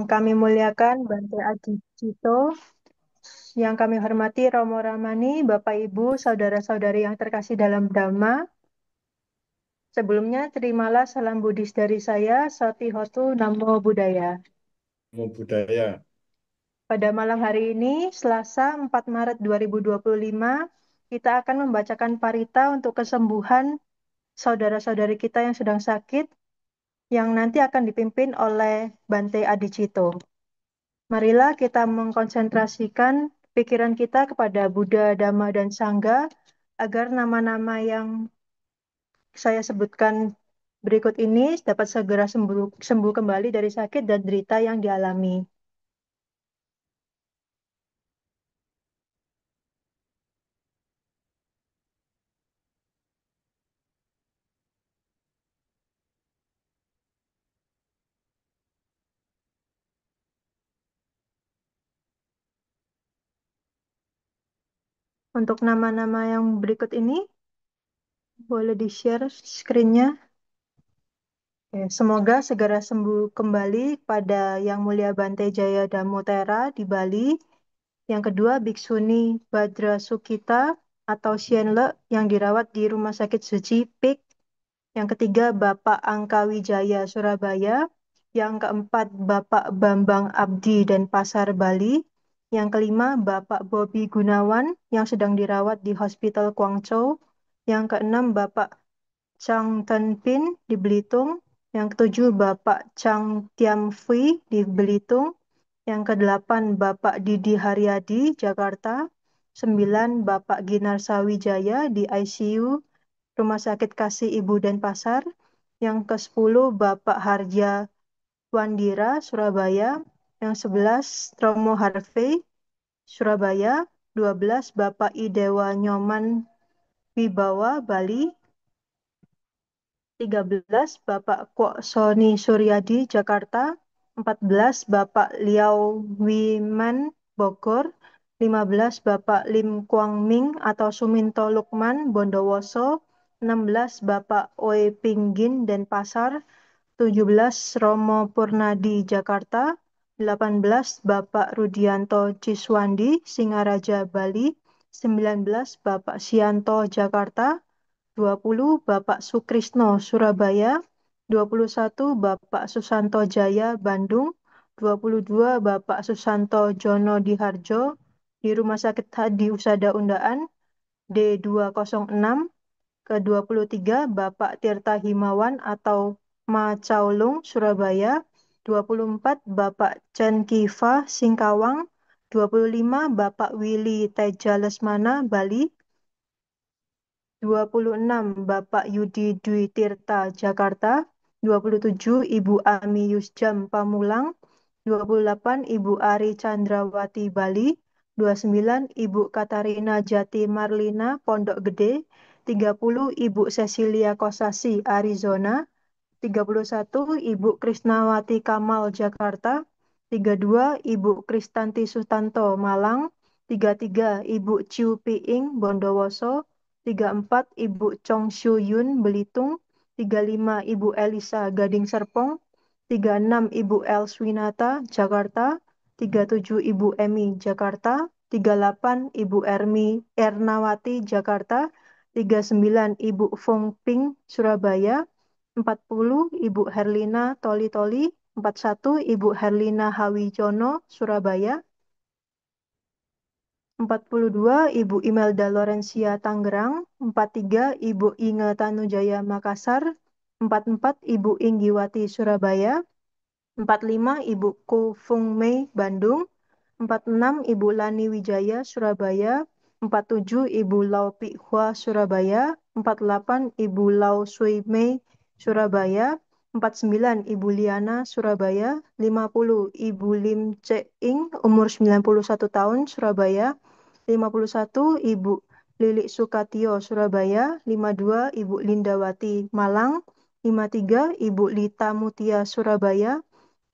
kami muliakan Bante Adi Cito, yang kami hormati Romo Ramani, Bapak Ibu, saudara-saudari yang terkasih dalam Dhamma. Sebelumnya, terimalah salam Buddhis dari saya, Sati Hotu Namo Buddhaya. Ilmu budaya. Pada malam hari ini, Selasa 4 Maret 2025, kita akan membacakan parita untuk kesembuhan saudara-saudari kita yang sedang sakit, yang nanti akan dipimpin oleh Bante Adi Cito. Marilah kita mengkonsentrasikan pikiran kita kepada Buddha, Dhamma, dan Sangha agar nama-nama yang saya sebutkan berikut ini dapat segera sembuh kembali dari sakit dan derita yang dialami. Untuk nama-nama yang berikut ini, boleh di-share screen-nya. Oke, semoga segera sembuh kembali pada Yang Mulia Bante Jaya Damodara di Bali. Yang kedua, Bhiksuni Badra Sukita atau Xianle yang dirawat di Rumah Sakit Suci Pik. Yang ketiga, Bapak Angka Wijaya Surabaya. Yang keempat, Bapak Bambang Abdi dan Pasar Bali. Yang kelima, Bapak Bobi Gunawan yang sedang dirawat di Hospital Guangzhou. Yang keenam, Bapak Chang Tenpin di Belitung. Yang ketujuh, Bapak Chang Tiam Fui di Belitung. Yang kedelapan, Bapak Didi Haryadi, Jakarta. Sembilan, Bapak Ginarsa Wijaya di ICU Rumah Sakit Kasih Ibu Denpasar. Yang ke-10, Bapak Harja Wandira, Surabaya. Yang 11, Romo Harvey, Surabaya. 12, Bapak Idewa Nyoman Wibawa, Bali. 13, Bapak Kwok Soni Suryadi, Jakarta. 14, Bapak Liao Wiman, Bogor. 15, Bapak Lim Kwang Ming atau Suminto Lukman, Bondowoso. 16, Bapak Oi Pinggin, Denpasar. 17, Romo Purnadi, Jakarta. 18, Bapak Rudianto Ciswandi, Singaraja, Bali. 19, Bapak Sianto, Jakarta. 20, Bapak Sukrisno, Surabaya. 21, Bapak Susanto Jaya, Bandung. 22, Bapak Susanto Jono Diharjo di Rumah Sakit Hadi Husada Undaan D206. Ke-23, Bapak Tirta Himawan atau Ma Caulung, Surabaya. 24, Bapak Chen Kifa, Singkawang. 25, Bapak Willy Teja Lesmana, Bali. 26, Bapak Yudi Dwi Tirta, Jakarta. 27, Ibu Ami Yusjam, Pamulang. 28, Ibu Ari Chandrawati, Bali. 29, Ibu Katarina Jati Marlina, Pondok Gede. 30, Ibu Cecilia Kosasi, Arizona. 31, Ibu Krisnawati Kamal, Jakarta. 32, Ibu Kristanti Sutanto, Malang. 33, Ibu Chiu Piing, Bondowoso. 34, Ibu Chong Shu Yun, Belitung. 35, Ibu Elisa Gading Serpong. 36, Ibu Elswinata, Jakarta. 37, Ibu Emi, Jakarta. 38, Ibu Ernawati, Jakarta. 39, Ibu Fong Ping, Surabaya. 40, Ibu Herlina Toli-Toli. 41, Ibu Herlina Hawijono, Surabaya. 42, Ibu Imelda Lorencia, Tangerang. 43, Ibu Inge Tanujaya, Makassar. 44, Ibu Inggiwati, Surabaya. 45, Ibu Ko Fung Mei, Bandung. 46, Ibu Lani Wijaya, Surabaya. 47, Ibu Lau Pi Hua, Surabaya. 48, Ibu Lau Sui Mei, Surabaya. 49, Ibu Liana, Surabaya. 50, Ibu Lim Cek Ing, umur 91 tahun, Surabaya. 51, Ibu Lilik Sukatio, Surabaya. 52, Ibu Lindawati, Malang. 53, Ibu Lita Mutia, Surabaya.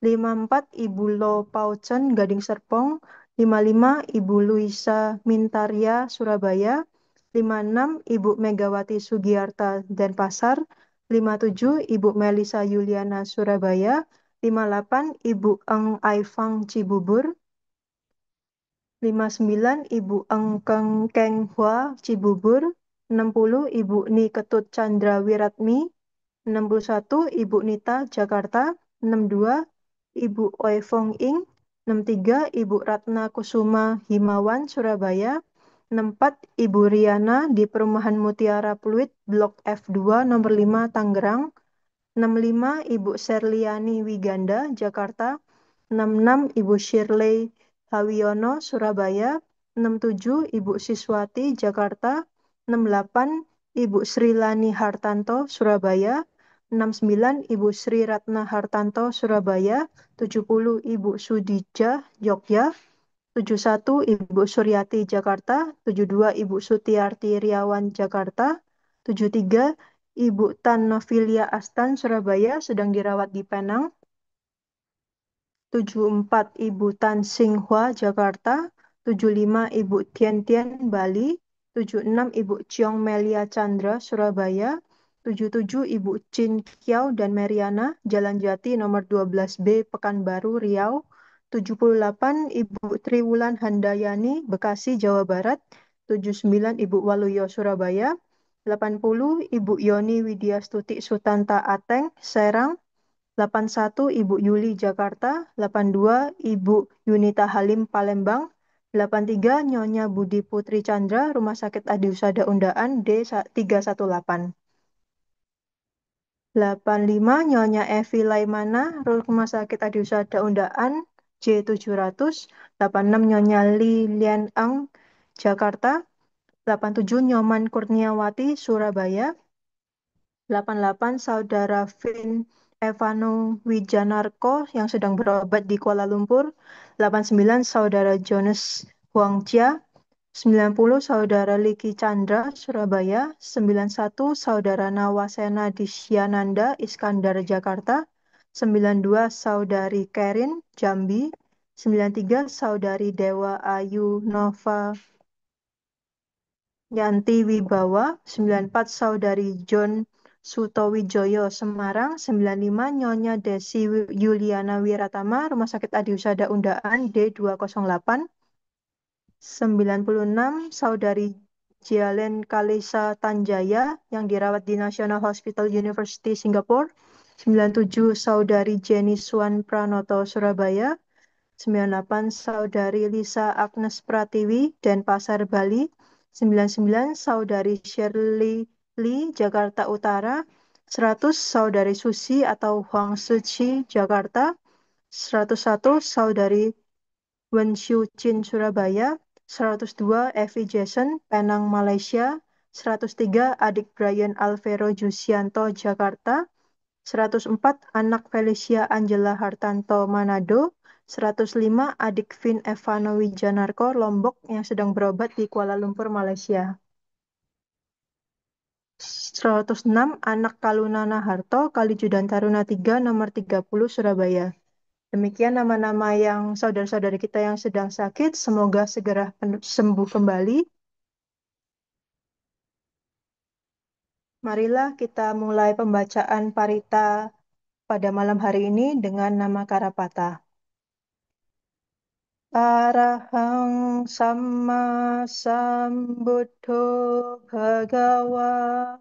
54, Ibu Lo Paucen, Gading Serpong. 55, Ibu Luisa Mintaria, Surabaya. 56, Ibu Megawati Sugiarta, Denpasar. 57, Ibu Melisa Yuliana, Surabaya. 58 Ibu Eng Aifang Cibubur. 59 Ibu Eng Keng Keng Hua Cibubur. 60 Ibu Ni Ketut Chandra Wiratmi. 61 Ibu Nita Jakarta. 62 Ibu Oi Fong Ing. 63 Ibu Ratna Kusuma Himawan Surabaya. 64 Ibu Riana di Perumahan Mutiara Pluit Blok F2 nomor 5 Tangerang. 65 Ibu Serliani Wiganda Jakarta. 66 Ibu Shirley Hawiono Surabaya. 67 Ibu Siswati Jakarta. 68 Ibu Sri Lani Hartanto Surabaya. 69 Ibu Sri Ratna Hartanto Surabaya. 70 Ibu Sudija Jogja. 71 Ibu Suryati Jakarta. 72 Ibu Sutiarti Riawan Jakarta. 73 Ibu Tan Novilia Astan Surabaya sedang dirawat di Penang. 74 Ibu Tan Singhua Jakarta. 75 Ibu Tian Tian Bali. 76 Ibu Ciong Melia Chandra Surabaya. 77 Ibu Chin Kiau dan Meriana Jalan Jati nomor 12B Pekanbaru Riau. 78 Ibu Triwulan Handayani Bekasi Jawa Barat. 79 Ibu Waluyo Surabaya. 80 Ibu Yoni Widyastuti Sutanta Ateng Serang. 81 Ibu Yuli Jakarta. 82 Ibu Yunita Halim Palembang. 83 Nyonya Budi Putri Chandra Rumah Sakit Adi Husada Undaan D318. 85 Nyonya Evi Laimana Rumah Sakit Adi Husada Undaan J700. 86 Nyonya Li Lian Ang Jakarta. 87 Nyoman Kurniawati Surabaya. 88 Saudara Vin Evano Wijanarko yang sedang berobat di Kuala Lumpur. 89 Saudara Jonas Huangjia. 90 Saudara Liki Chandra Surabaya. 91 Saudara Nawasena Disyananda Iskandar Jakarta. 92 Saudari Kerin Jambi. 93 Saudari Dewa Ayu Nova Yanti Wibawa. 94 Saudari John Sutowijoyo Semarang. 95 Nyonya Desi Yuliana Wiratama Rumah Sakit Adi Husada Undaan D208. 96 Saudari Jialen Kalisa Tanjaya yang dirawat di National Hospital University Singapore. 97 Saudari Jenny Swan Pranoto Surabaya. 98 Saudari Lisa Agnes Pratiwi Denpasar Bali. 99 Saudari Shirley Lee Jakarta Utara. 100 Saudari Susi atau Huang Suci Jakarta. 101 Saudari Wen Xiu Chin Surabaya. 102 Evi Jason Penang Malaysia. 103 Adik Brian Alvero Jusianto Jakarta. 104 Anak Felicia Angela Hartanto Manado. 105 Adik Vin Evano Wijanarko Lombok yang sedang berobat di Kuala Lumpur Malaysia. 106 Anak Kalunana Harto Kalijudan Taruna 3 nomor 30 Surabaya. Demikian nama-nama yang saudara-saudari kita yang sedang sakit, semoga segera sembuh kembali. Marilah kita mulai pembacaan parita pada malam hari ini dengan nama Karapata. Arahang Samma Sambuddho Bhagawa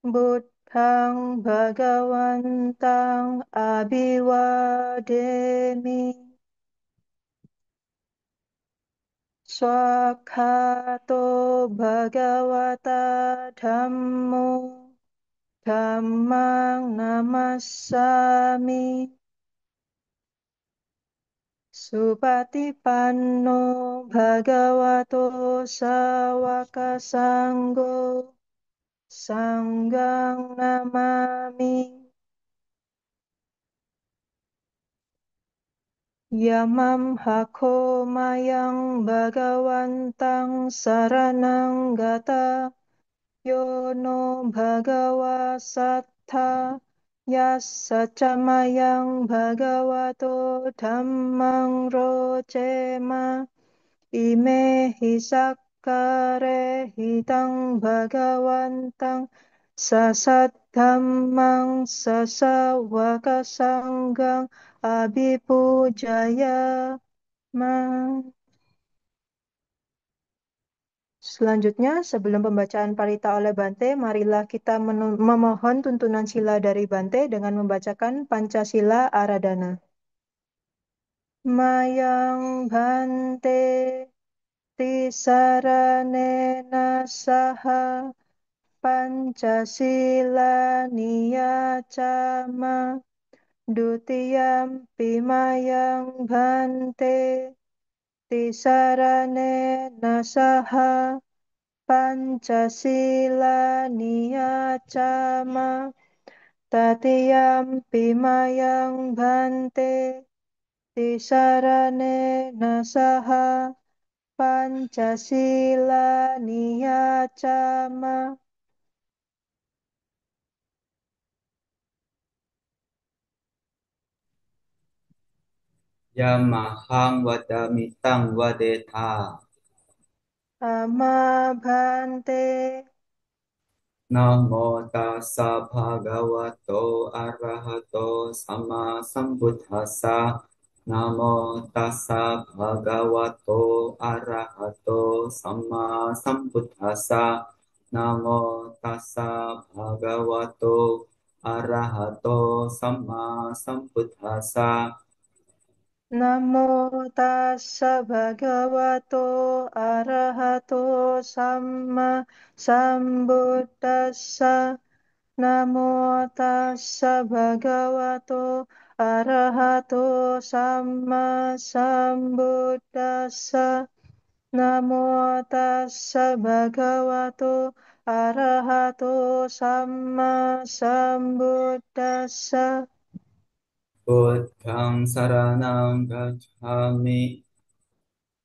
Buddhang Bhagawantang Abhiwademi Swakhato Bhagavata Dhammo Dhammang Namassami Supatipanno Bhagavato Sawaka Sanggo Sanggang Namami Yamam Hako Mayang Bhagawantang Saranang Gata Yono Bhagawa Sattha Yasacamayang Bhagavato Dhammang Rocema Ime Hisakare Hitang Bhagawantang Sasat Dhammang Sasawaka Sanggang Abipujaya ma. Selanjutnya, sebelum pembacaan parita oleh Bante, marilah kita memohon tuntunan sila dari Bante dengan membacakan Pancasila Aradhana. Mayang Bante Tisaranena Saha Pancasila Niyacama Dutiyampi Mayang Bante Tisaranena Saha Pancasila Niyacama Tatiyampi Mayang Bante Tisaranena Saha Pancasila Niyacama. Yamahang vadami tang vadeta. Ama Bante. Namo tassa bhagavato arahato sama sambuddhassa. Namo tassa bhagavato arahato sama sambuddhassa. Namo tassa bhagavato arahato sama sambuddhassa. Namo tassa bhagavato arahato samma sambuddhassa. Namo tassa bhagavato arahato samma sambuddhassa. Namo tassa bhagavato arahato samma sambuddhassa. Buddhang saranang gacchami.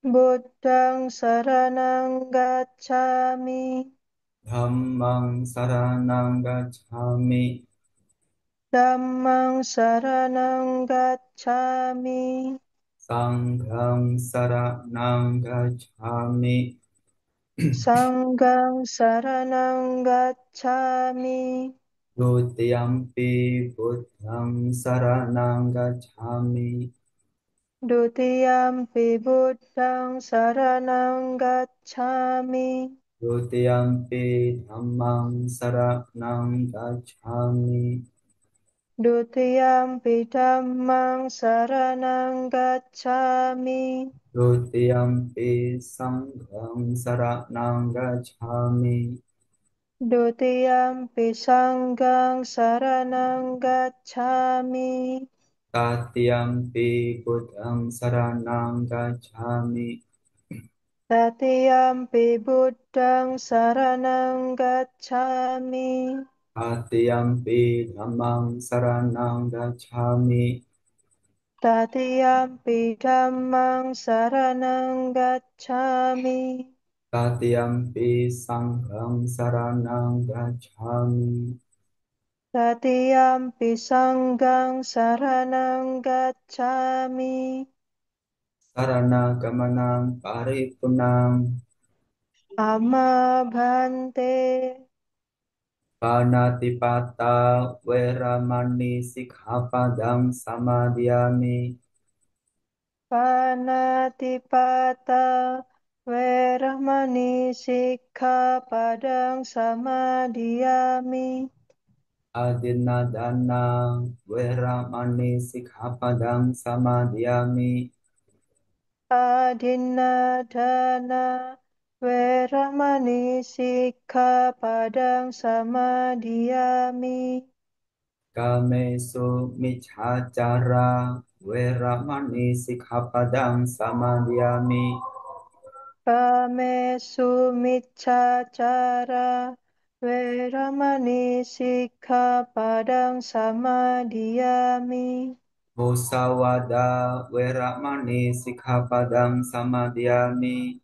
Buddhang saranang gacchami. Dhammang saranang gacchami. Dhammang saranang gacchami. Sanghang saranang gacchami. Sanghang saranang gacchami. Dutiyampi buddhang saranang gacchami. Dutiyampi buddhang saranang gacchami. Dutiyampi dhammang saranang gacchami. Dutiyampi dhammang saranang gacchami. Dutiyampi sanghang saranang gacchami. Dutiyampi sanghang saranang gacchami. Tatiyampi buddhang saranang gacchami. Tatiyampi buddhang saranang gacchami. Tatiyampi dhammang saranang gacchami. Tatiyampi dhammang saranang gacchami. Tatiyampi sanghang saranang gacchami. Tatiyampi sanghang saranang gacchami. Sarana-gamanang paripunang. Ama Bhante. Panatipata weramani sikkhapadang samadhiyami. Panatipata Weramani Sikkhapadang Samadhiyami. Adinadana weramani sikkhapadang samadhiyami. Adinadana Weramani Sikkhapadang Samadhiyami. Kamesu michhacara weramani sikkhapadang samadhiyami. Kamesu Miccacara Weramani Sikkhapadang Samadhiyami. Musawada weramani sikkhapadang samadhiyami.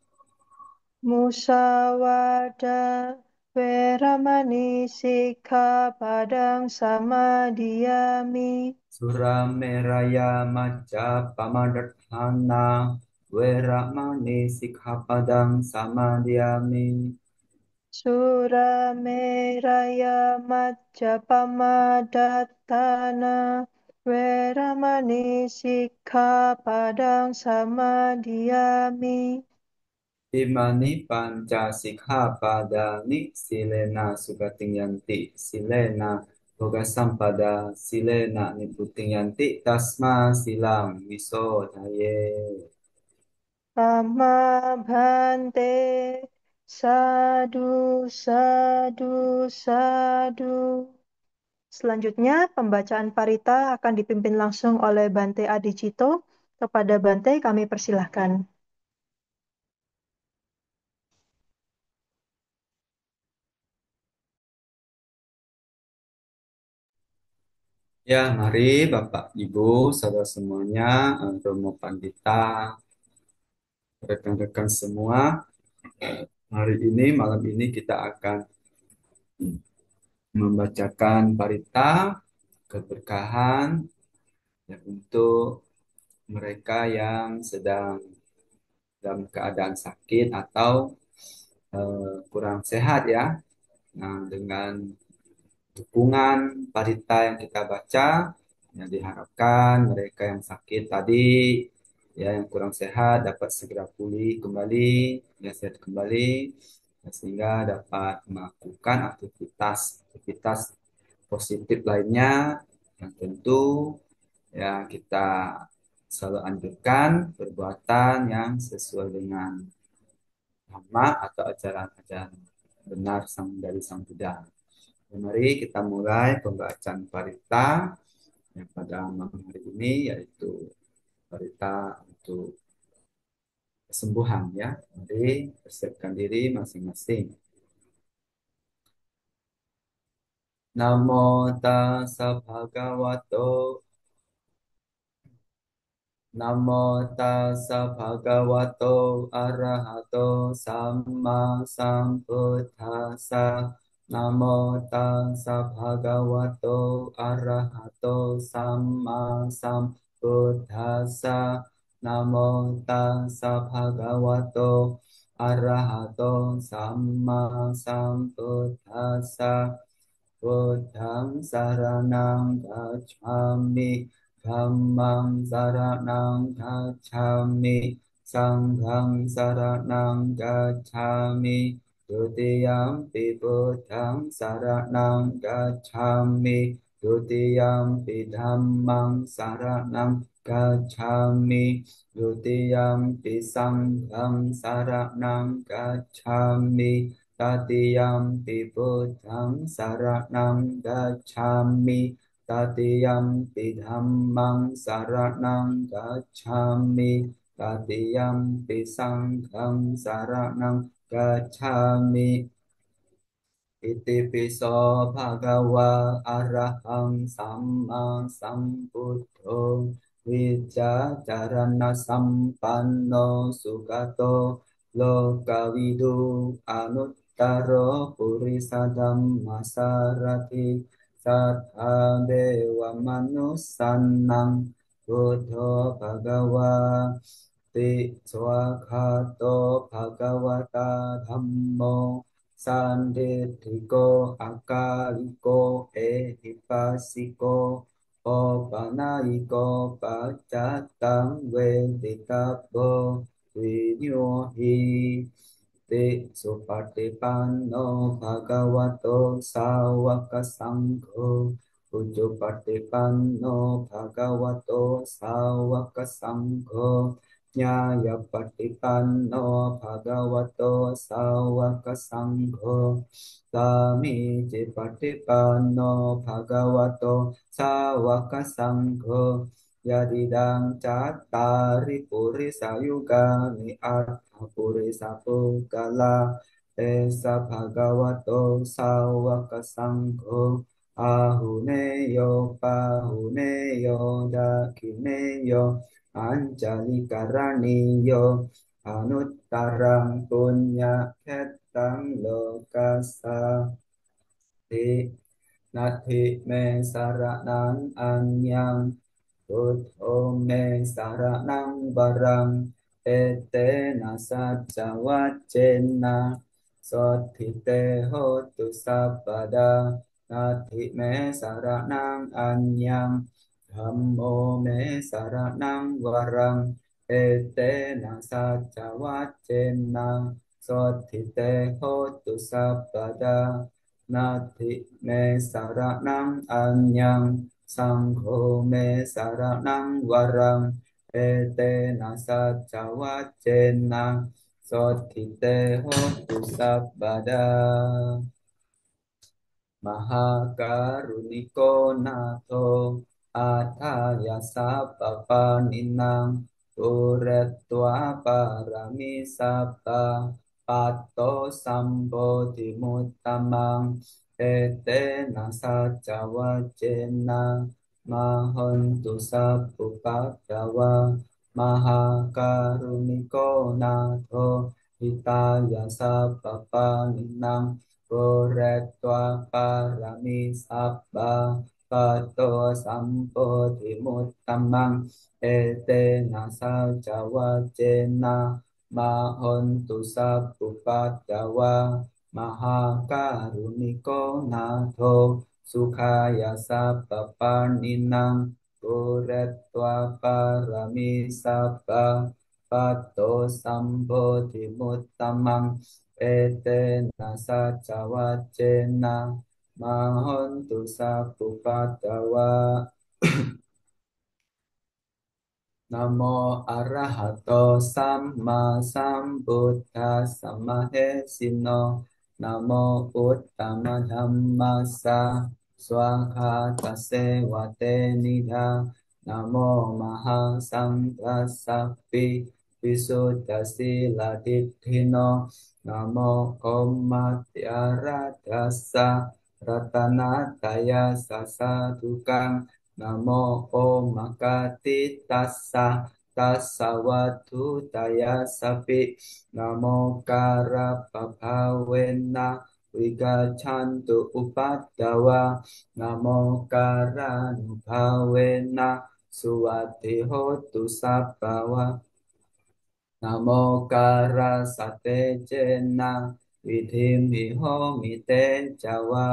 Musawada Weramani Sikkhapadang Samadhiyami. Surameraya Majapahamaddhana weramani sikkhapadang samadhiyami. Surameraya Majjapama Dattana Weramani sikkhapadang samadhiyami. Imani panca sikkhapadani silena sugating yanti silena boga sampada silena niputing yanti tasma silang wiso daye. Amma bhante sadu sadu sadu. Selanjutnya, pembacaan parita akan dipimpin langsung oleh Bante Adicito. Kepada Bante kami persilahkan. Ya, mari Bapak Ibu saudara semuanya, Romo Pandita, rekan-rekan semua, hari ini malam ini kita akan membacakan parita keberkahan ya, untuk mereka yang sedang dalam keadaan sakit atau kurang sehat ya. Nah, dengan dukungan parita yang kita baca, yang diharapkan mereka yang sakit tadi, ya yang kurang sehat dapat segera pulih kembali, ya sehat kembali, ya, sehingga dapat melakukan aktivitas positif lainnya yang tentu ya kita selalu anjurkan perbuatan yang sesuai dengan dhamma atau ajaran-ajaran benar dari Sang Buddha. Mari kita mulai pembacaan parita yang pada malam hari ini yaitu parita untuk kesembuhan ya. Mari persiapkan diri masing-masing. Namo tassa bhagavato Namo tassa bhagavato arahato samma sambuddhassa. Namo tassa bhagavato arahato samma sambuddhassa. Namo tassa bhagavato arahato samma sambuddhassa. Buddhang saranang gacchami, Dhammang saranang gacchami, Sanghang saranang gacchami, Dutiyampi Buddhang saranang gacchami, Dutiyampi Dhammang saranang gacchami, Dutiyampi Sanghang saranang gacchami, Tatiyampi Buddhang saranang gacchami, Tatiyampi Dhammang saranang gacchami, Tatiyampi Sanghang saranang gacchami. Iti piso bhagawa arahang samma sambuddho vijajarana sampanno sugato lokavidu anuttaro purisadhamma sarati sattha dewa manusannang buddho bhagawa ti swakhato bhagavata dhammo Sandetiko akaliko ehipasiko opanaiko pacatang weditabo vinyohi te supatipanno bhagavato sawaka sangho ujupatipanno bhagavato sawaka sangho Nyaya patipanno bhagavato sawaka sangho Sami patipanno bhagavato sawaka sangho Yadidang cattari purisa yugani artha purisa pugala Esa bhagavato sawaka sangho Ahuneyo pahuneyo dakineyo Anjali karaniyo anuttarang punya ketang lokasa ti nati me saranang anyang buddho me saranang barang ete nasaja wacena sotite hotu sabada nati me saranang anyang ธัมโมเมสรณังวรังเอเตนะสัจจวัจเจนะโสทิเตโหตุสัพพดานาทิเมสรณังอัญญังสังโฆเมสรณังวรังเอเตนะสัจจวัจเจนะโสทิเตโหตุสัพพดา มหาการุณิโกนาโทอาทายาสัพพปานินังปุเรตตวาปารมิสัพพะปัตโตสัมโพธิมุตตมังเอเตนะสัจจวัจเจนะมหันตุสัพพุปัตตวามหาการุณิโกนาโทอิตายาสัพพปานินัง ปุเรตวาปารมิสัพพะปัตโตสัมโพธิมุตตมังเอเตนะสัจจวัจเจนะมหันตุสัพพุปัตตวามหาการุณิโกนาโทสุขายาสัพพปานินังปุเรตวาปารมิสัพพะปัตโตสัมโพธิมุตตมัง เอเตนะสัจจวัจเจนะมหันตุสัพพุปัตตวา นะโมอะระหะโตสัมมาสัมพุทธัสสะมะเฮสิโนนะโมพุทธมะธัมมัสสะสวากขาตเสวะเตนิดานะโมมหังสังกัสสะปิวิสุทธัสสิลาทิฏฐิโนนะโมโอมัตติอาราตัสสะรัตนัตตยาสัสสะทุกัง นะโมโอมะกาติตัสสะตัสสะวัตถุตายาสสปินะโมการะปะภาเวนะวิกาชันตุอุปัตตวานะโมการานุภาเวนะสุวัตติโหตุสัพพะวะนะโมการะสัตเตเจนะวิธิมหิโหมิเตจาวา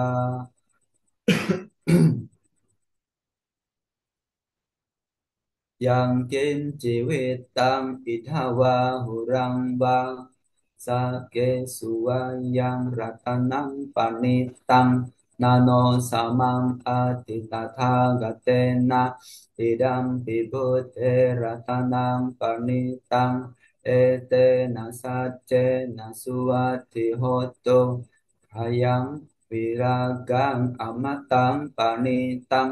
ยังกินชีวิตตังอิทาวาหุรังวาสาเกสุวายังรัตนังปณิตังนาโนสามังอาติตถาคเตนะอิดัมปิพุทเทรัตนังปณิตังเอเตนะสัจเจนะสุวัตถิโหตุขยังวิรากังอมตังปณิตัง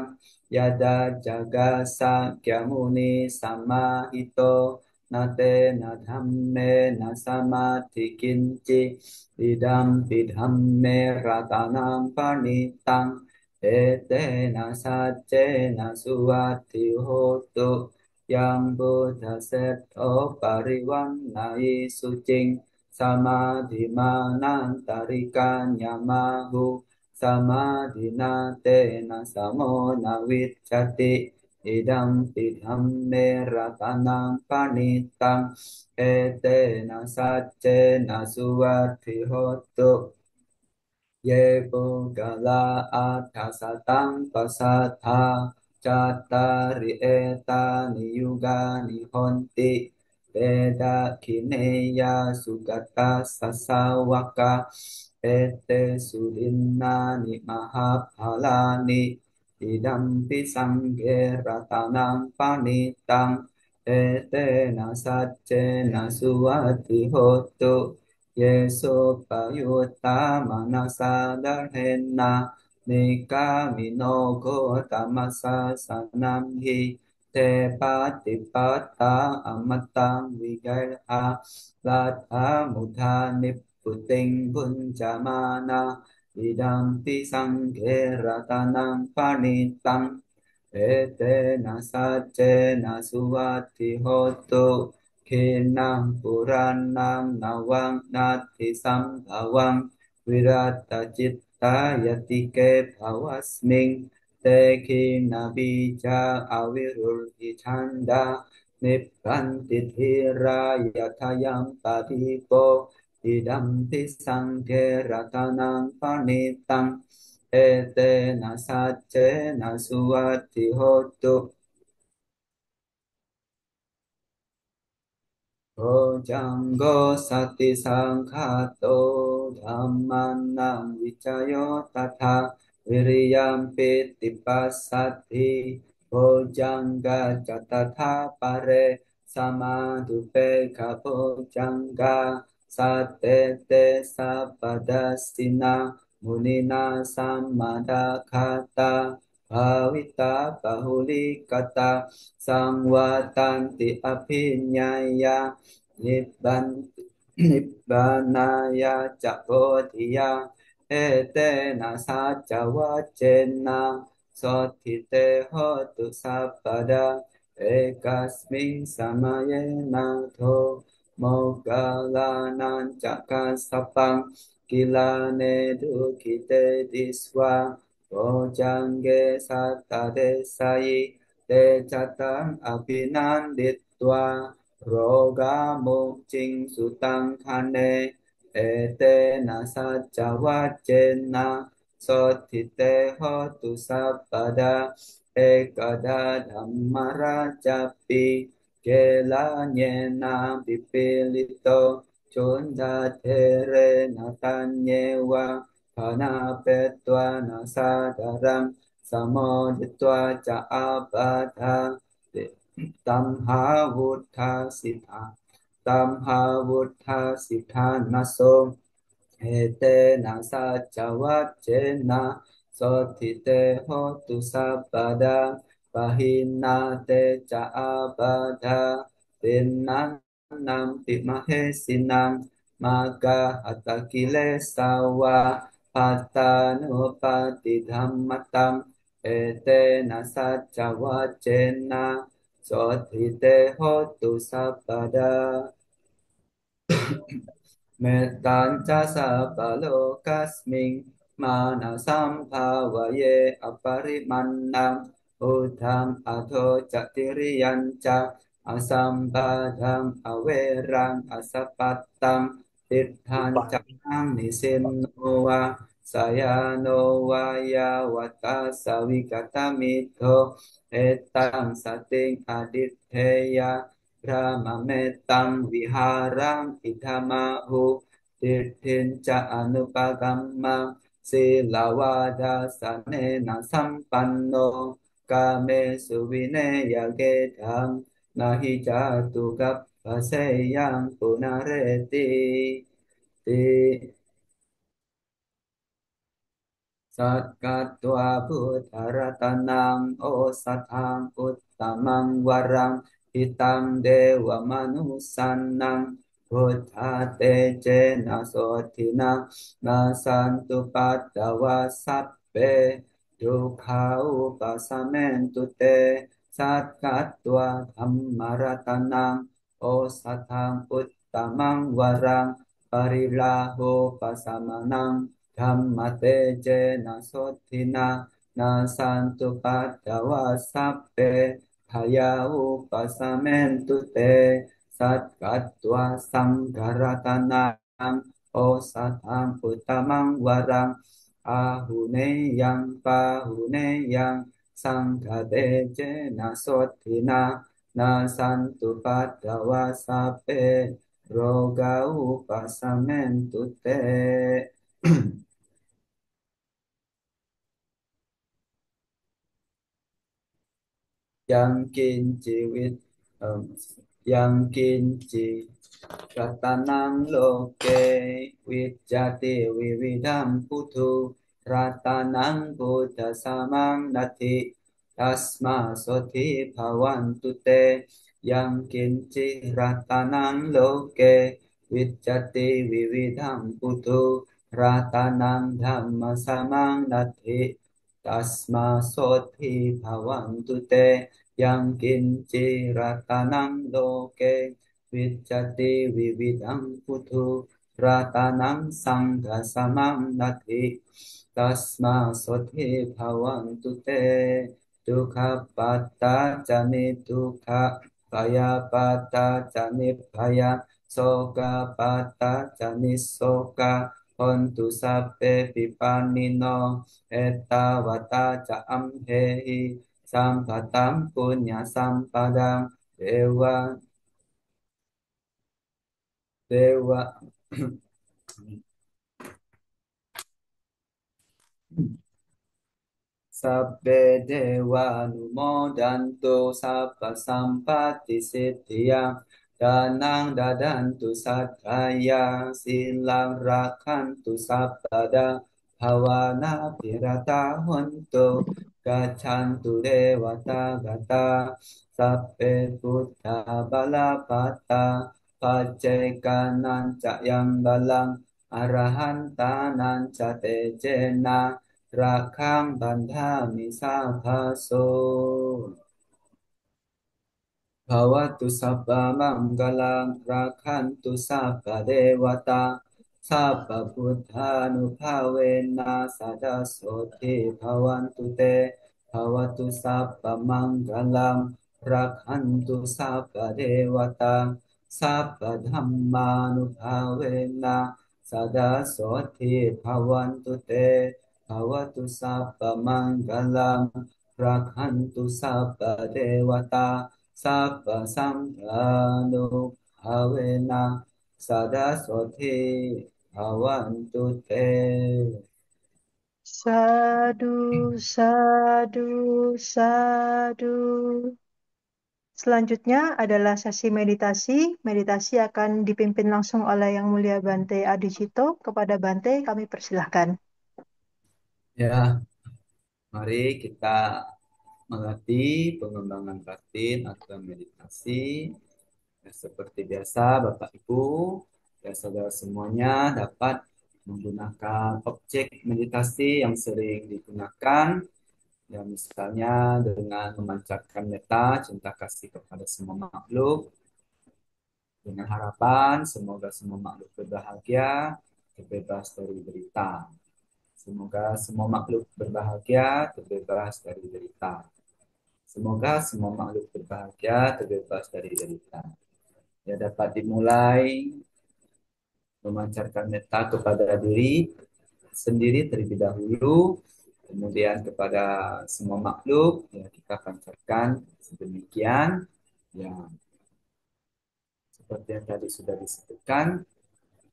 Yada jaga sakya muni samahito nate na dhamme na samadhi kinci idam pidhamme ratanam panitang ete na sace na suwati hotu yang Buddha seto pariwan nai sucing samadhi manantarikan yamahu Samadhina te na samo na vichati idam idam me ratanam panitang ete na sace na suvathi hotu ye pugala atasatang pasatha cattari eta niyuga nihonti Veda kineya sugata sasawaka ete sudinnani mahaphalani idampi sanghe ratanang panitang ete nasacce nasuwati hotu yeso payutta manasa darhenna nikamino gotamasa sanamhi te patipatta amatang vigarha latha mudha puting puncamana idampi sanghe ratanang panitang ete nasace nasuwati hotu kinang puranang nawang nati sambhawang virata citta yatike bhavasming te kinabija avirul ichanda nippanti thira yathayam padipo idampi sanghe ratanang panitang ete nasace nasuwati hotu Bojanggo sati sangkato dhammanang wicayo tata wiriyam piti pasati bojangga catata pare samadupe kabojangga sate te sapadasina munina samada kata bhavita bahuli kata sangwatanti apinyaya Nibban Nibbanaya Cakothiya Etena Saca Wacena Sotite Hotu Sapada Ekasming Samayena Tho Mogalanan Cakasapang Kilane Dukite Diswa Bojangge Satade Sayi Te Catang Abhinanditwa Roga mục chinh su tăng khan đê ê tê na sa cha va chen na so thi te ho tu sa pa da e ka da dhamma ra cha pi ke la nye na pi pi li to chun da the re na tan nye wa pa na pe tua na sa da ram sa mo di tua cha a pa tha tam ha vut tha si tha tam ha vut tha si tha na so he te na sa cha va che na so thi te ho tu sa pa da pa hi na te cha a pa da tin nan nam ti ma he sin nam ma ga hata ki le sa wa pata no pa ti dhammatam e te na sa cha va che na so thi te ho tu sa pa da Mettancca sappalokassmin manasampavaye aparimannam uddham atho catiriyanca asampadam averang asapattam titthan cakang nisinnowa sayano waya wata savikatamitho etang sating adittheya Brahmametam viharang idhamahu Titin ca anupagamma Silawada sanena sampanno Kame suvine yagedham Nahi jatu gappaseyang punareti Ti Satkatva buddharatanang osathang uttamang warang hitam dewa manusannang buddha te jena sothina nasantu paddawa sappe dukha upasamentu te satkatva dhammaratanang osathang uttamang warang parilaho pasamanang Dhammate jena sothina na santu paddawa sappe haya upasamentu te satkatva sanggaratanang osathang uttamang warang ahuneyang pahuneyang sanghate jena sothina na santu paddawa sappe roga upasamentu te yang kincit yang kinci ratanang loke wijati wiwidam putu ratanang buddha samang nati tasma soti bhavantu te yang kinci ratanang loke wijati wiwidam putu ratanang dhamma samang nati tasma soti bhavantu te yang kinci ratanang loke Vijjati vividang putu ratanang sangha samam nati tasma soti bhavantu te dukha patta jani dukha bhaya patta jani bhaya soka patta jani soka hontu sappe pipanino etta vata ca amhehi sampatam punya sampadang dewa dewa Sabbe dewa numodantu sabba sampati siddhya danang dadantu saddaya silang rakantu sabada hawana pirata hontu gacantu dewata gata sabbe buddha balapata pacekanan cak yang balang arahantanan catejena Rakang bandhami sabhaso Bhavatu sabba manggalang rakhantu sabba dewata sabba buddhanupavena sadasoti bhavantu te bhavatu sabba manggalang rakhantu sabba dewata sabba dhammanupavena sadasoti bhavantu te bhavatu sabba manggalang rakhantu sabba dewata Sabba sambrano avena sadaswati avantu te. Sadu, sadu, sadu. Selanjutnya adalah sesi meditasi. Meditasi akan dipimpin langsung oleh Yang Mulia Bante Adicito. Kepada Bante, kami persilahkan. Ya, mari kita melatih pengembangan batin atau meditasi. Ya, seperti biasa, Bapak Ibu dan saudara semuanya dapat menggunakan objek meditasi yang sering digunakan. Ya, misalnya dengan memancarkan metta, cinta kasih kepada semua makhluk, dengan harapan semoga semua makhluk berbahagia, terbebas dari derita. Semoga semua makhluk berbahagia, terbebas dari derita. Semoga semua makhluk berbahagia, terbebas dari derita. Ya, dapat dimulai memancarkan metta kepada diri sendiri terlebih dahulu, kemudian kepada semua makhluk ya kita pancarkan sedemikian ya seperti yang tadi sudah disebutkan.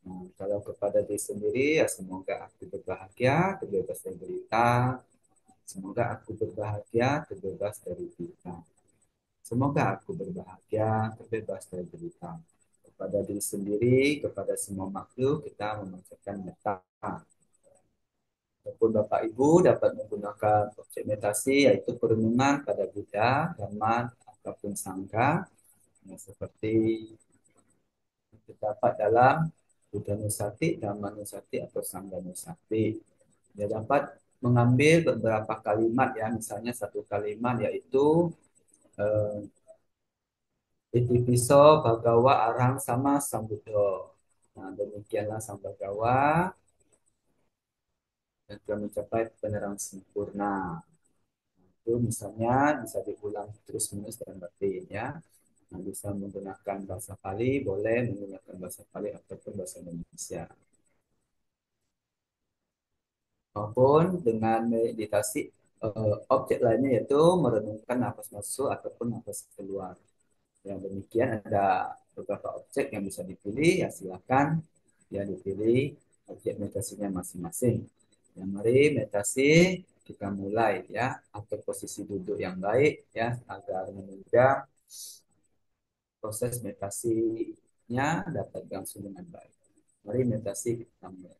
Nah, kalau kepada diri sendiri ya semoga aku berbahagia terbebas dari derita, semoga aku berbahagia terbebas dari derita, semoga aku berbahagia terbebas dari derita. Kepada diri sendiri, kepada semua makhluk kita memancarkan metta. Ataupun Bapak Ibu dapat menggunakan objek meditasi yaitu perenungan pada Buddha, Dhamma, ataupun Sangha yang seperti terdapat dalam Buddha Nusati, Dhamma Nusati, atau Sangha Nusati. Dia dapat mengambil beberapa kalimat ya, misalnya satu kalimat yaitu eh, Itipiso Bhagawa Arhang Sama Sambuddho. Nah, demikianlah Sang Bhagawa yang telah mencapai penerang sempurna. Itu misalnya bisa diulang terus menerus dalam batin ya. Nah, bisa menggunakan bahasa Pali, boleh menggunakan bahasa Pali ataupun bahasa Indonesia. Maupun dengan meditasi objek lainnya yaitu merenungkan nafas masuk ataupun nafas keluar. Yang demikian ada beberapa objek yang bisa dipilih, ya silakan ya dipilih objek meditasinya masing-masing. Ya, mari meditasi kita mulai ya, atau posisi duduk yang baik ya agar menunjang proses meditasinya dapat berlangsung dengan baik. Mari meditasi kita mulai.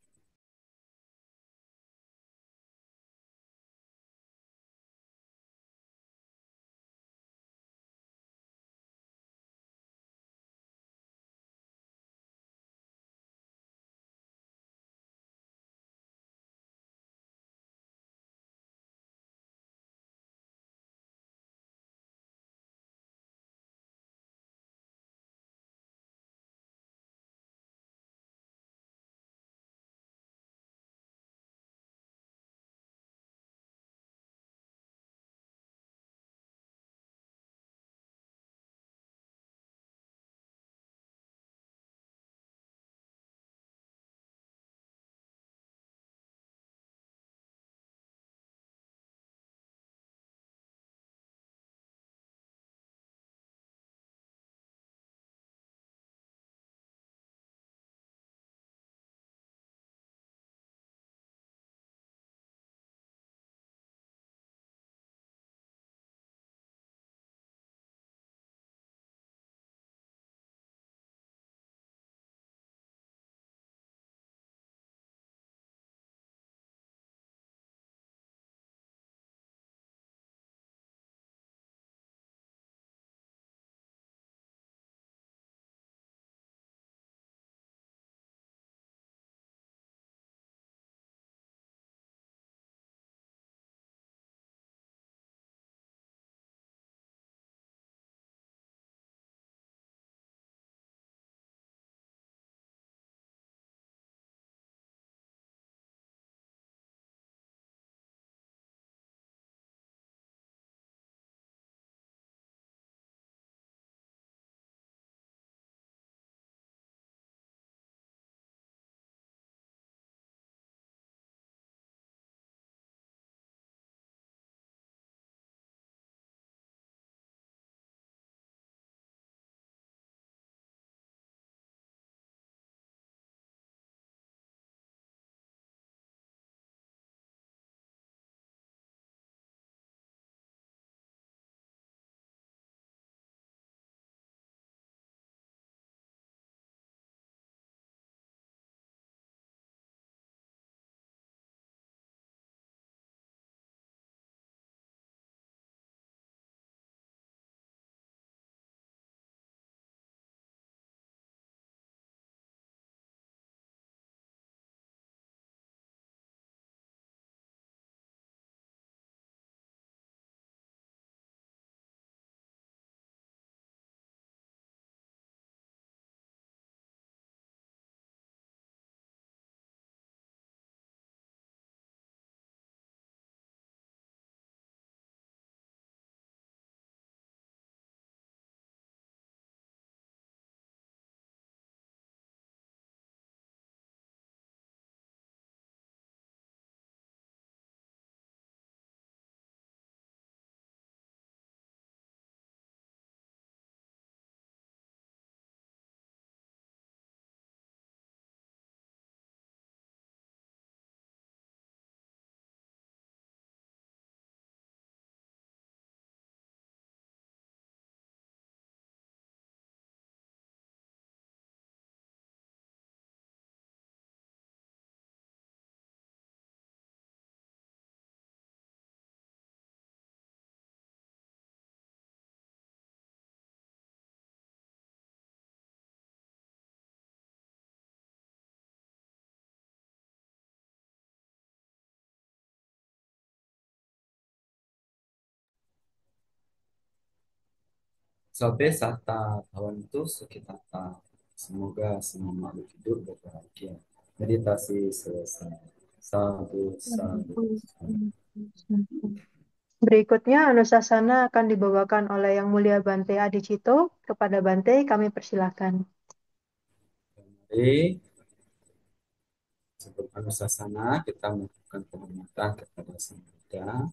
Sobe sata bhavantu sukhitata. Semoga semua makhluk hidup berbahagia. Meditasi selesai. Sadhu, sadhu, sadhu. Berikutnya, Anusasana akan dibawakan oleh Yang Mulia Bante Adicito. Kepada Bante, kami persilakan. Mari sebelum anusasana kita melakukan penghormatan kepada Sang Buddha.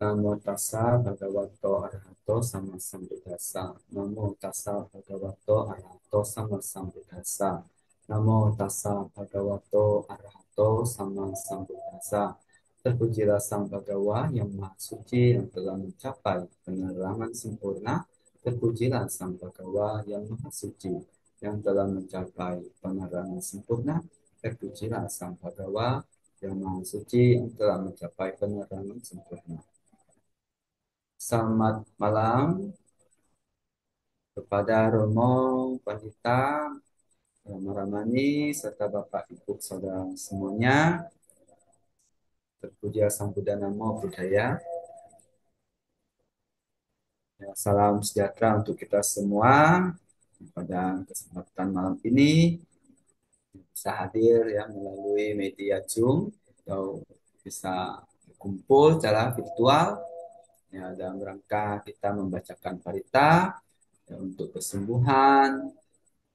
Namo tassa bhagavato arahato sama sambuddhassa. Namo tassa bhagavato arahato sama sambuddhassa. Namo tassa bhagavato arahato sama sambuddhassa. Terpujilah Sang Bhagawa yang Maha Suci yang telah mencapai penerangan sempurna. Terpujilah Sang Bhagawa yang Maha Suci yang telah mencapai penerangan sempurna. Terpujilah Sang Bhagawa yang Maha Suci yang telah mencapai penerangan sempurna. Selamat malam kepada Romo, Pandita, Rama Ramani, serta Bapak Ibu Saudara semuanya. Terpuji Sang Buddha Namo Buddhaya. Ya, salam sejahtera untuk kita semua. Pada kesempatan malam ini bisa hadir ya melalui media Zoom atau bisa kumpul secara virtual ya dalam rangka kita membacakan parita ya, untuk kesembuhan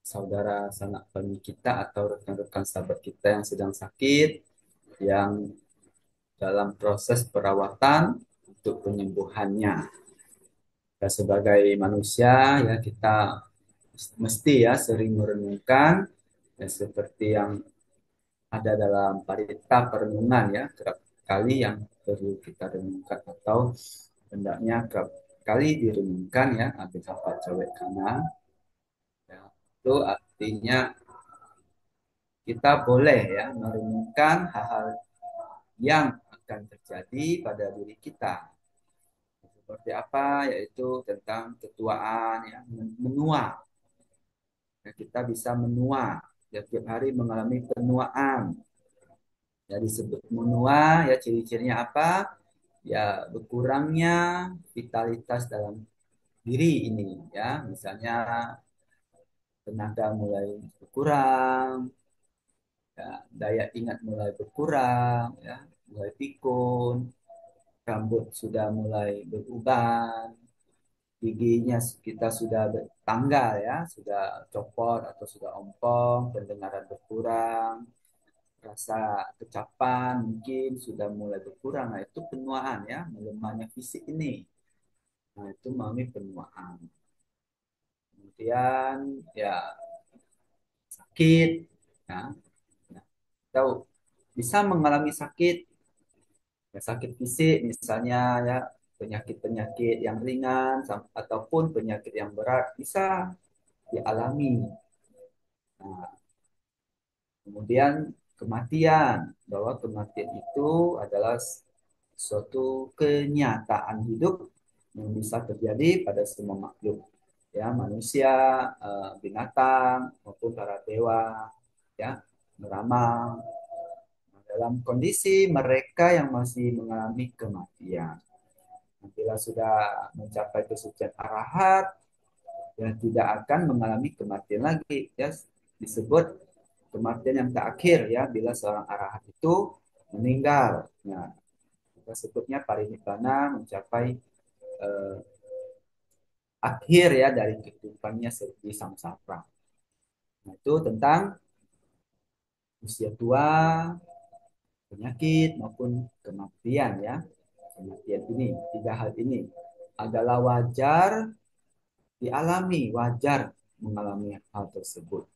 saudara sanak famili kita atau rekan-rekan sahabat kita yang sedang sakit, yang dalam proses perawatan untuk penyembuhannya. Ya, sebagai manusia ya kita mesti ya sering merenungkan ya, seperti yang ada dalam parita perenungan ya kerap kali yang perlu kita renungkan atau hendaknya kerap kali direnungkan ya habis apa cewek kanan ya, itu artinya kita boleh ya merenungkan hal-hal yang akan terjadi pada diri kita. Seperti apa? Yaitu tentang ketuaan, ya, menua. Ya, kita bisa menua. Ya, tiap hari mengalami penuaan. Ya, disebut menua, ya ciri-cirinya apa? Ya, berkurangnya vitalitas dalam diri ini. Ya, misalnya tenaga mulai berkurang, ya, daya ingat mulai berkurang, ya, mulai pikun, rambut sudah mulai beruban, giginya kita sudah bertanggal ya, sudah copot atau sudah ompong, pendengaran berkurang, rasa kecapan mungkin sudah mulai berkurang. Nah, itu penuaan ya, melemahnya fisik ini. Nah, itu mami penuaan. Kemudian ya sakit, ya, nah, kita bisa mengalami sakit, ya, sakit fisik misalnya ya penyakit-penyakit yang ringan ataupun penyakit yang berat bisa dialami. Nah, kemudian kematian, bahwa kematian itu adalah suatu kenyataan hidup yang bisa terjadi pada semua makhluk, ya manusia, binatang maupun para dewa, ya beramal. Nah, dalam kondisi mereka yang masih mengalami kematian, bila sudah mencapai kesucian arahat, ya tidak akan mengalami kematian lagi, ya disebut kematian yang terakhir ya bila seorang arahat itu meninggal. Nah, kita sebutnya parinibbana, mencapai eh, akhir ya dari kehidupannya seperti samsara. Nah, itu tentang usia tua, penyakit maupun kematian ya. Kematian ini, tiga hal ini adalah wajar dialami, wajar mengalami hal tersebut.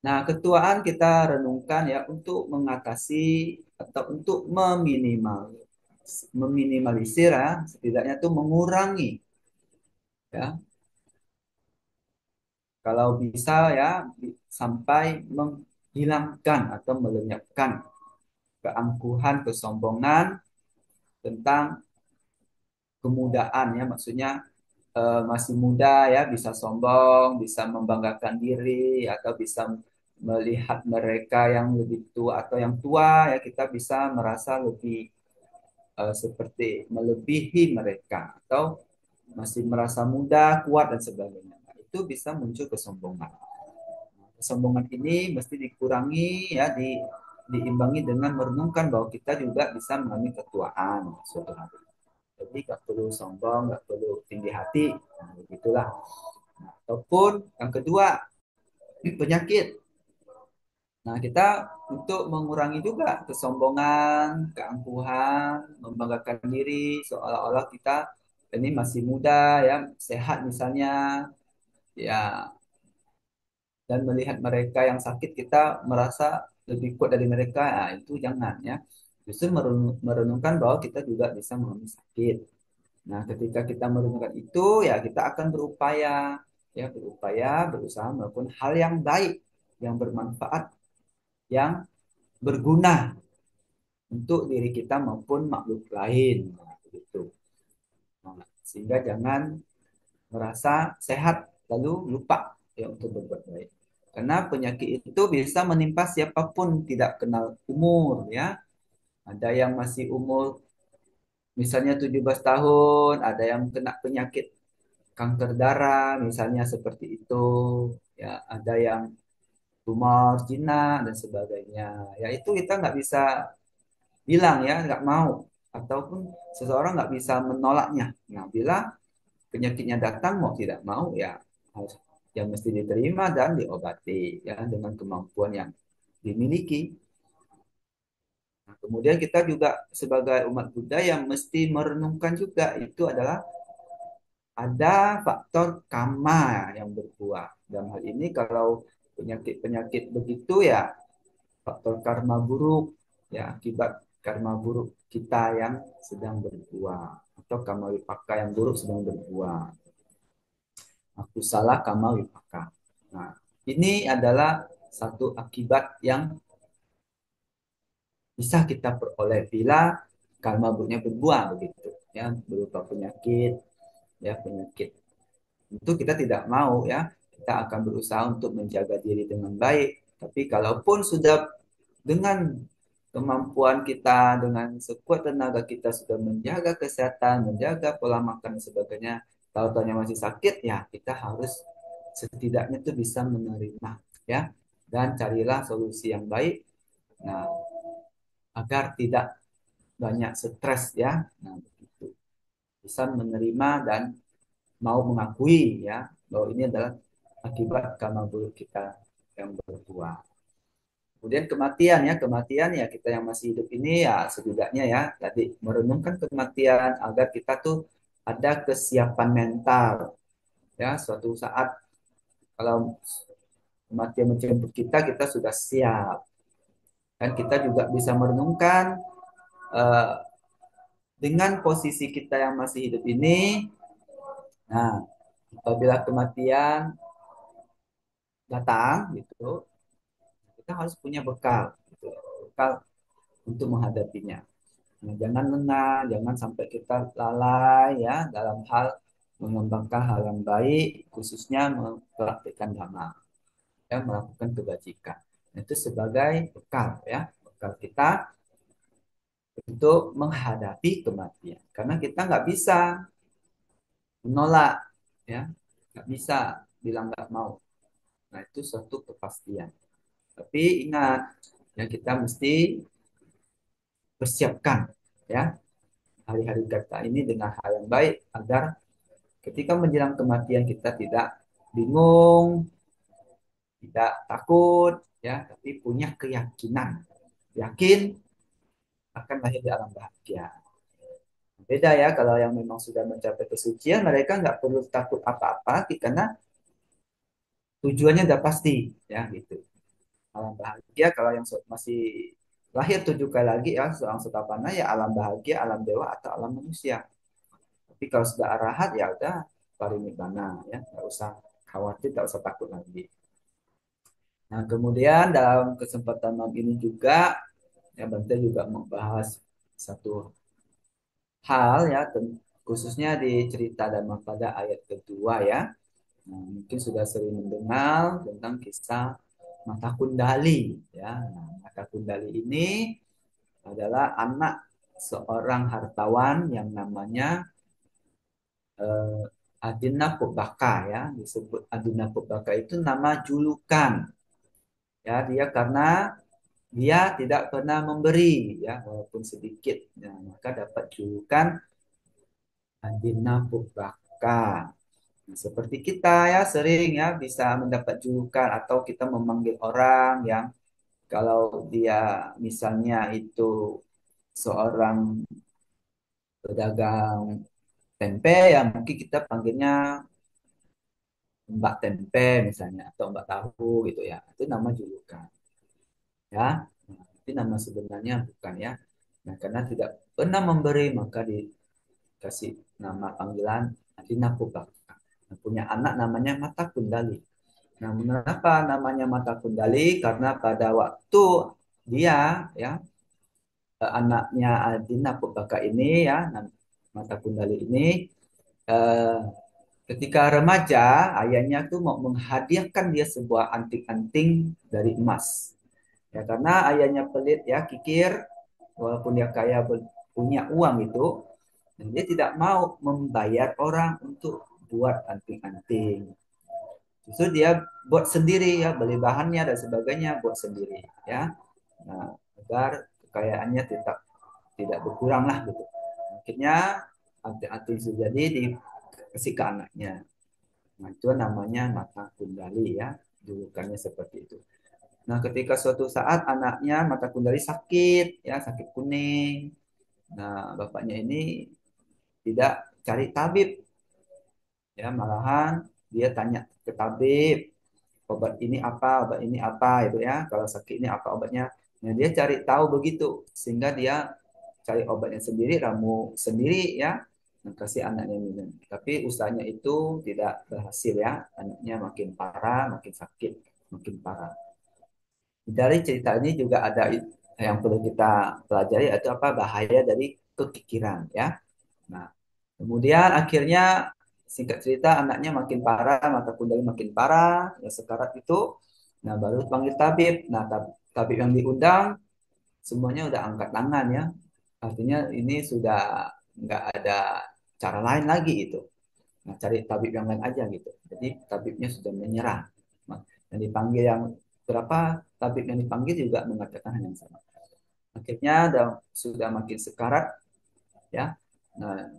Nah, ketuaan kita renungkan ya untuk mengatasi atau untuk meminimalisir ya, setidaknya itu mengurangi ya. Kalau bisa ya sampai menghilangkan atau melenyapkan keangkuhan, kesombongan tentang kemudaan ya, maksudnya masih muda ya bisa sombong, bisa membanggakan diri atau bisa melihat mereka yang lebih tua atau yang tua ya kita bisa merasa lebih seperti melebihi mereka atau masih merasa muda, kuat dan sebagainya. Nah, itu bisa muncul kesombongan. Kesombongan ini mesti dikurangi ya, diimbangi dengan merenungkan bahwa kita juga bisa mengalami ketuaan suatu hari. Jadi nggak perlu sombong, nggak perlu tinggi hati, nah, begitulah. Nah, ataupun yang kedua, ini penyakit. Nah, kita untuk mengurangi juga kesombongan, keangkuhan, membanggakan diri seolah-olah kita ini masih muda ya, sehat misalnya, ya, dan melihat mereka yang sakit kita merasa lebih kuat dari mereka, nah, itu jangan ya. Justru merenungkan bahwa kita juga bisa mengalami sakit. Nah, ketika kita merenungkan itu ya kita akan berupaya berusaha melakukan hal yang baik, yang bermanfaat, yang berguna untuk diri kita maupun makhluk lain. Nah, begitu. Nah, sehingga jangan merasa sehat lalu lupa ya untuk berbuat baik. Karena penyakit itu bisa menimpa siapapun, tidak kenal umur ya. Ada yang masih umur misalnya 17 tahun, ada yang kena penyakit kanker darah misalnya seperti itu. Ya, ada yang tumor jinak dan sebagainya. Ya itu kita nggak bisa bilang ya nggak mau, ataupun seseorang nggak bisa menolaknya. Nah, bila penyakitnya datang mau tidak mau ya harus yang mesti diterima dan diobati ya dengan kemampuan yang dimiliki. Nah, kemudian kita juga sebagai umat Buddha yang mesti merenungkan juga itu adalah ada faktor karma yang berbuah. Dalam hal ini kalau penyakit-penyakit begitu ya faktor karma buruk ya akibat karma buruk kita yang sedang berbuah atau karma wipaka yang buruk sedang berbuah. Aku salah karma wipaka. Nah, ini adalah satu akibat yang bisa kita peroleh bila karma buruknya berbuah begitu ya berupa penyakit ya penyakit. Itu kita tidak mau ya. Kita akan berusaha untuk menjaga diri dengan baik. Tapi kalaupun sudah dengan kemampuan kita, dengan sekuat tenaga kita sudah menjaga kesehatan, menjaga pola makan dan sebagainya, tahu-tahunya masih sakit, ya kita harus setidaknya itu bisa menerima ya dan carilah solusi yang baik. Nah, agar tidak banyak stres ya. Nah, begitu. Bisa menerima dan mau mengakui ya bahwa ini adalah akibat karma buruk kita yang berbuah. Kemudian kematian ya kita yang masih hidup ini ya setidaknya ya tadi merenungkan kematian agar kita tuh ada kesiapan mental ya suatu saat kalau kematian menjemput kita sudah siap dan kita juga bisa merenungkan eh, dengan posisi kita yang masih hidup ini. Nah, apabila kematian datang gitu kita harus punya bekal, gitu. Bekal untuk menghadapinya. Nah, jangan lengah, jangan sampai kita lalai ya dalam hal mengembangkan hal yang baik, khususnya mempraktikkan dhamma, ya, melakukan kebajikan. Nah, itu sebagai bekal ya, bekal kita untuk menghadapi kematian. Karena kita nggak bisa menolak, ya, nggak bisa bilang nggak mau. Nah, itu suatu kepastian. Tapi ingat, ya kita mesti persiapkan ya hari-hari kita ini dengan hal yang baik agar ketika menjelang kematian kita tidak bingung, tidak takut ya, tapi punya keyakinan, yakin akan lahir di alam bahagia. Beda ya kalau yang memang sudah mencapai kesucian mereka nggak perlu takut apa-apa karena tujuannya udah pasti ya gitu. Alam bahagia kalau yang masih lahir 7 kali lagi ya seorang sotapana ya alam bahagia, alam dewa atau alam manusia. Tapi kalau sudah arahat ya udah parinibbana ya, nggak usah khawatir, nggak usah takut lagi. Nah, kemudian dalam kesempatan malam ini juga ya Bante juga membahas satu hal ya khususnya di cerita Dhammapada ayat kedua ya. Nah, mungkin sudah sering mendengar tentang kisah Mata Kundali ya. Nah, Mata Kundali ini adalah anak seorang hartawan yang namanya eh, Adina Purbaka ya, disebut Adina Purbaka itu nama julukan ya, dia karena dia tidak pernah memberi ya walaupun sedikit ya, maka dapat julukan Adina Purbaka. Nah, seperti kita ya sering ya bisa mendapat julukan atau kita memanggil orang yang kalau dia misalnya itu seorang pedagang tempe ya mungkin kita panggilnya Mbak Tempe misalnya atau Mbak Tahu gitu ya. Itu nama julukan ya. Nah, itu nama sebenarnya bukan ya. Nah, karena tidak pernah memberi maka dikasih nama panggilan Adina Purbaka. Nah, punya anak namanya Mata Kundali. Nah, mengapa namanya Mata Kundali? Karena pada waktu dia ya anaknya Adina Purbaka ini ya Mata Kundali ini eh, ketika remaja ayahnya tuh mau menghadiahkan dia sebuah anting-anting dari emas ya karena ayahnya pelit ya kikir walaupun dia kaya punya uang itu dan dia tidak mau membayar orang untuk buat anting-anting. Justru dia buat sendiri ya, beli bahannya dan sebagainya buat sendiri ya. Nah, agar kekayaannya tetap tidak berkurang lah gitu. Akhirnya anting-anting itu jadi dikasih ke anaknya. Nah, itu namanya mata kundali ya, julukannya seperti itu. Nah, ketika suatu saat anaknya mata kundali sakit ya, sakit kuning. Nah, bapaknya ini tidak cari tabib ya, malahan dia tanya ke tabib obat ini apa itu ya. Kalau sakit ini apa obatnya. Nah, dia cari tahu begitu sehingga dia cari obatnya sendiri, ramu sendiri ya, dan kasih anaknya minum. Tapi usahanya itu tidak berhasil ya. Anaknya makin parah, makin sakit, makin parah. Dari cerita ini juga ada yang perlu kita pelajari itu apa bahaya dari kekikiran ya. Nah, kemudian akhirnya singkat cerita anaknya makin parah, mata kundali makin parah, ya sekarat itu. Nah, baru panggil tabib. Nah, tabib yang diundang semuanya udah angkat tangan ya. Artinya ini sudah nggak ada cara lain lagi itu. Nah, cari tabib yang lain aja gitu. Jadi tabibnya sudah menyerah. Nah, yang dipanggil yang berapa tabib yang dipanggil juga mengatakan hal yang sama. Akhirnya sudah makin sekarat ya. Nah,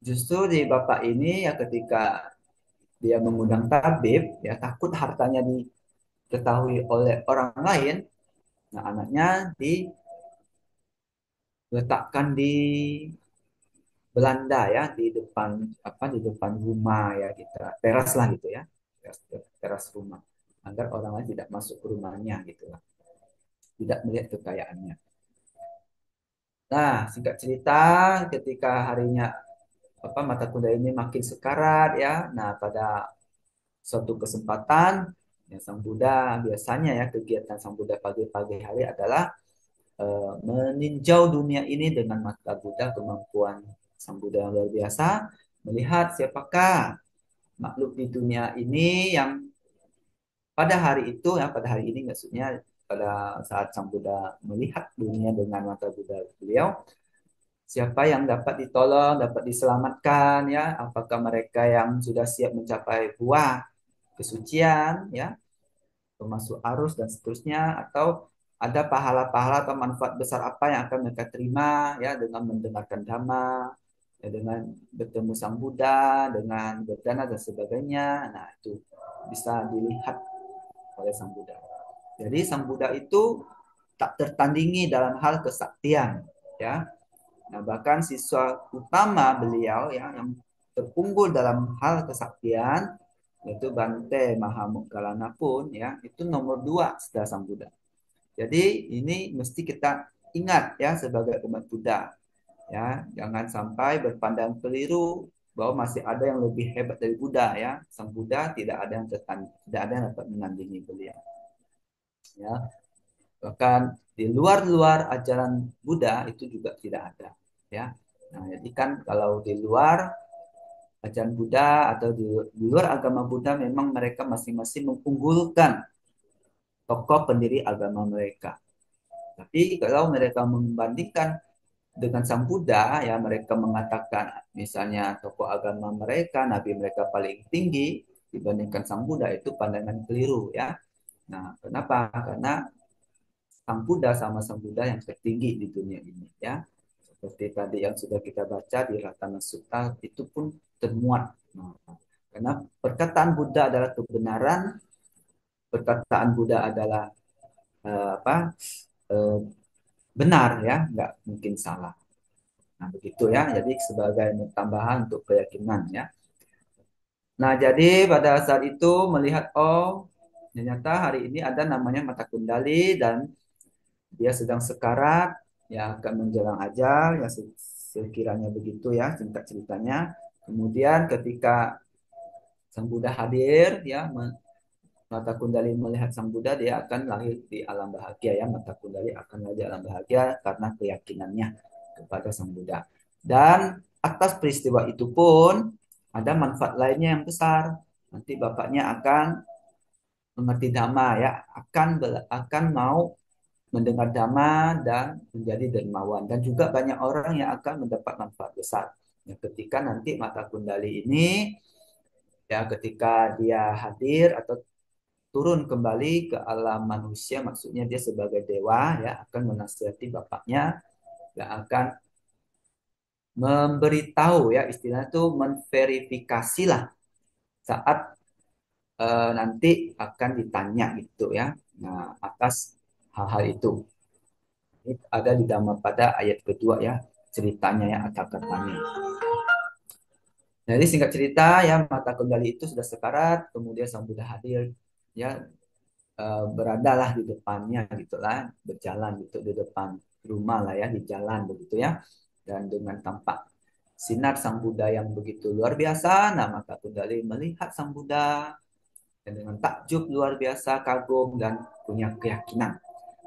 justru di bapak ini ya ketika dia mengundang tabib ya takut hartanya diketahui oleh orang lain. Nah, anaknya diletakkan di Belanda ya di depan apa di depan rumah ya kita teras lah gitu ya teras, teras rumah agar orang lain tidak masuk ke rumahnya gitu lah tidak melihat kekayaannya. Nah singkat cerita ketika harinya apa mata kuda ini makin sekarat ya nah pada suatu kesempatan ya, Sang Buddha biasanya ya kegiatan Sang Buddha pagi-pagi hari adalah meninjau dunia ini dengan mata Buddha kemampuan Sang Buddha yang luar biasa melihat siapakah makhluk di dunia ini yang pada hari itu ya pada hari ini maksudnya pada saat Sang Buddha melihat dunia dengan mata Buddha beliau siapa yang dapat ditolong dapat diselamatkan ya apakah mereka yang sudah siap mencapai buah kesucian ya termasuk arus dan seterusnya atau ada pahala-pahala atau manfaat besar apa yang akan mereka terima ya dengan mendengarkan dhamma ya, dengan bertemu Sang Buddha dengan berdana dan sebagainya nah itu bisa dilihat oleh Sang Buddha jadi Sang Buddha itu tak tertandingi dalam hal kesaktian ya nah bahkan siswa utama beliau ya yang terunggul dalam hal kesaktian yaitu Bante Mahamukgalana pun ya itu nomor dua setelah Sang Buddha. Jadi ini mesti kita ingat ya sebagai umat Buddha ya jangan sampai berpandang keliru bahwa masih ada yang lebih hebat dari Buddha ya Sang Buddha tidak ada yang dapat menandingi beliau ya bahkan di luar-luar ajaran Buddha itu juga tidak ada ya nah jadi kan kalau di luar ajaran Buddha atau di luar agama Buddha memang mereka masing-masing mengunggulkan tokoh pendiri agama mereka. Tapi kalau mereka membandingkan dengan Sang Buddha ya mereka mengatakan misalnya tokoh agama mereka, nabi mereka paling tinggi dibandingkan Sang Buddha itu pandangan keliru ya. Nah, kenapa? Karena Sang Buddha sama Sang Buddha yang tertinggi di dunia ini ya. Seperti tadi yang sudah kita baca di Ratana Sutta itu pun termuat. Nah, karena perkataan Buddha adalah kebenaran, perkataan Buddha adalah apa? eh, benar ya, nggak mungkin salah. Nah, begitu ya. Jadi sebagai tambahan untuk keyakinan ya. Nah, jadi pada saat itu melihat oh ternyata hari ini ada namanya mata kundali dan dia sedang sekarat ya akan menjelang ajal ya sekiranya begitu ya singkat ceritanya. Kemudian ketika Sang Buddha hadir ya mata kundali melihat Sang Buddha dia akan lahir di alam bahagia ya mata kundali akan lahir di alam bahagia karena keyakinannya kepada Sang Buddha. Dan atas peristiwa itu pun ada manfaat lainnya yang besar. Nanti bapaknya akan mengerti dhamma ya, akan mau mendengar dhamma dan menjadi dermawan dan juga banyak orang yang akan mendapat manfaat besar. Ya, ketika nanti mata kundali ini ya ketika dia hadir atau turun kembali ke alam manusia maksudnya dia sebagai dewa ya akan menasihati bapaknya yang akan memberitahu ya istilahnya itu menverifikasi lah saat nanti akan ditanya gitu ya nah atas hal-hal itu ini ada di dalam pada ayat kedua ya ceritanya ya atau katanya. Jadi singkat cerita ya mata kendali itu sudah sekarat kemudian sang Buddha hadir ya beradalah di depannya gitulah berjalan gitu di depan rumah lah ya di jalan begitu ya dan dengan tampak sinar sang Buddha yang begitu luar biasa nah mata kendali melihat sang Buddha dan dengan takjub luar biasa kagum dan punya keyakinan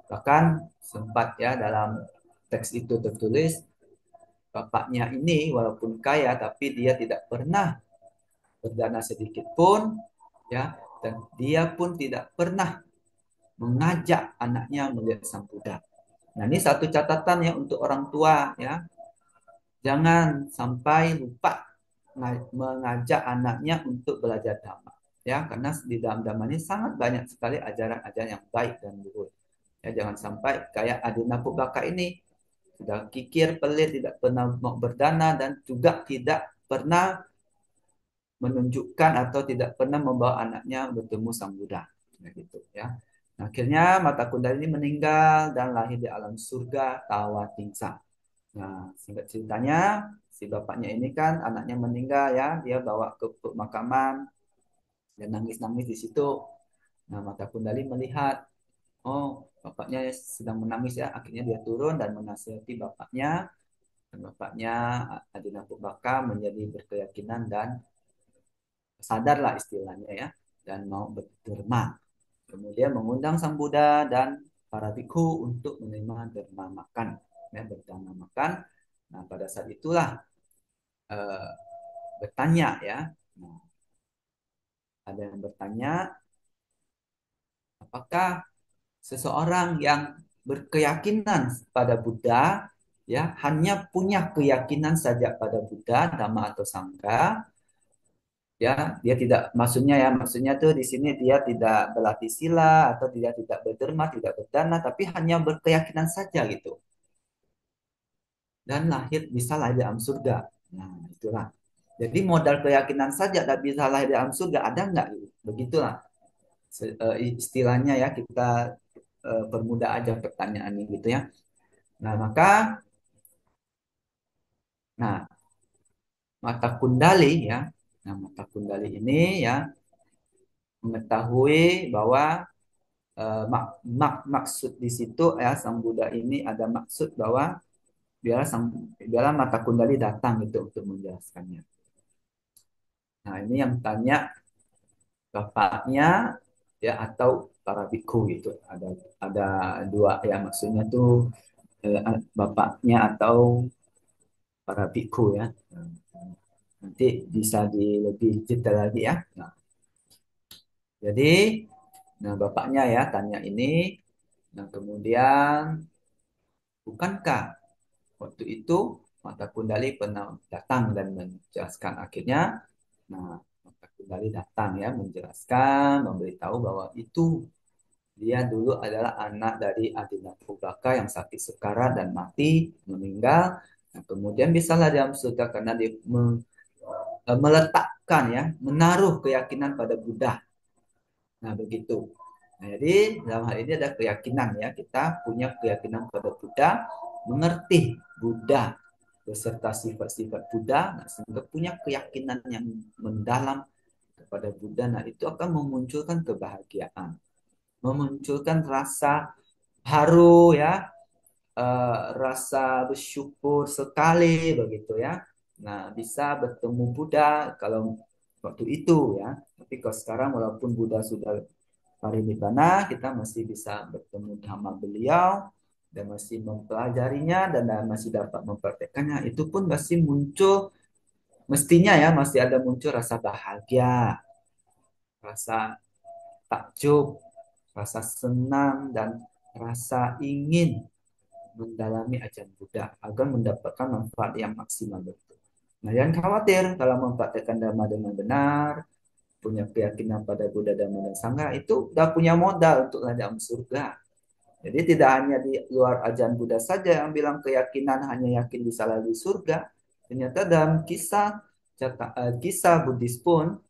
bahkan sempat ya dalam teks itu tertulis bapaknya ini walaupun kaya tapi dia tidak pernah berdana sedikit pun ya dan dia pun tidak pernah mengajak anaknya melihat sang Buddha. Nah, ini satu catatan ya untuk orang tua ya. Jangan sampai lupa mengajak anaknya untuk belajar dhamma. Ya, karena di dalam dhamma ini sangat banyak sekali ajaran-ajaran yang baik dan luhur. Ya, jangan sampai kayak Adina Pubaka ini sudah kikir, pelit, tidak pernah mau berdana dan juga tidak pernah menunjukkan atau tidak pernah membawa anaknya bertemu Sang Buddha. Nah, gitu ya. Nah, akhirnya Mata Kundali ini meninggal dan lahir di alam surga Tawatingsa. Nah, singkat ceritanya, si bapaknya ini kan anaknya meninggal ya, dia bawa ke pemakaman dan nangis-nangis di situ. Nah, Mata Kundali melihat, oh, bapaknya sedang menangis ya, akhirnya dia turun dan menasihati bapaknya. Dan bapaknya Adina Pubaka menjadi berkeyakinan dan sadarlah istilahnya ya dan mau berderma. Kemudian mengundang Sang Buddha dan para biksu untuk menerima derma makan, ya, berdana makan. Nah, pada saat itulah eh, bertanya ya. Nah, ada yang bertanya, apakah seseorang yang berkeyakinan pada Buddha ya hanya punya keyakinan saja pada Buddha, Dhamma atau Sangha ya dia tidak maksudnya tuh di sini dia tidak berlatih sila atau tidak berderma tidak berdana tapi hanya berkeyakinan saja gitu dan bisa lahir di alam surga nah itulah jadi modal keyakinan saja dan bisa lahir di alam surga ada nggak gitu begitulah istilahnya ya kita permudah aja pertanyaannya gitu ya nah maka nah mata kundali ya nah mata kundali ini ya mengetahui bahwa maksud di situ ya sang Buddha ini ada maksud bahwa biarlah mata kundali datang itu untuk menjelaskannya. Nah ini yang tanya bapaknya ya atau para biksu gitu. Ada dua ya maksudnya tuh bapaknya atau para biksu ya. Nanti bisa lebih detail lagi ya. Nah, jadi nah bapaknya ya tanya ini. Nah kemudian bukankah Waktu itu mata Kundali pernah datang dan menjelaskan akhirnya. Nah, mata Kundali datang ya menjelaskan, memberitahu bahwa itu dia dulu adalah anak dari Adina Pubaka yang sakit sekarat dan mati, meninggal. Nah, kemudian bisalah dia masuk surga karena dia meletakkan ya, menaruh keyakinan pada Buddha. Nah, begitu. Nah, jadi dalam hal ini ada keyakinan ya, kita punya keyakinan pada Buddha, mengerti Buddha beserta sifat-sifat Buddha, nah, sehingga punya keyakinan yang mendalam kepada Buddha. Nah, itu akan memunculkan kebahagiaan, memunculkan rasa haru ya, rasa bersyukur sekali begitu ya. Nah, bisa bertemu Buddha kalau waktu itu ya. Tapi kalau sekarang walaupun Buddha sudah parinibbana, kita masih bisa bertemu sama beliau dan masih mempelajarinya dan masih dapat mempraktekannya. Itu pun masih muncul, mestinya ya masih ada muncul rasa bahagia, rasa takjub, rasa senang dan rasa ingin mendalami ajaran Buddha agar mendapatkan manfaat yang maksimal betul. Nah, jangan khawatir kalau mempraktekkan Dhamma dengan benar, punya keyakinan pada Buddha Dhamma dan Sangha, itu udah punya modal untuk dalam surga. Jadi tidak hanya di luar ajaran Buddha saja yang bilang keyakinan hanya yakin bisa lalui surga. Ternyata dalam kisah Buddhis pun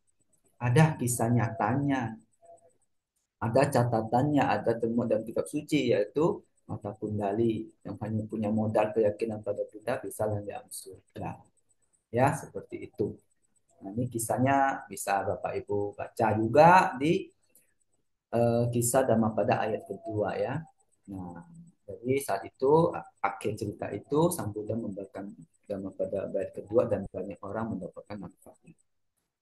ada kisah nyatanya, ada catatannya, ada temuan dalam kitab suci yaitu mata kundali yang hanya punya modal keyakinan pada Buddha bisa lanjut surga. Ya, seperti itu. Nah, ini kisahnya bisa Bapak Ibu baca juga di kisah Dhammapada ayat kedua ya. Nah, jadi saat itu akhir cerita itu Sang Buddha memberikan Dhammapada ayat kedua dan banyak orang mendapatkan manfaatnya.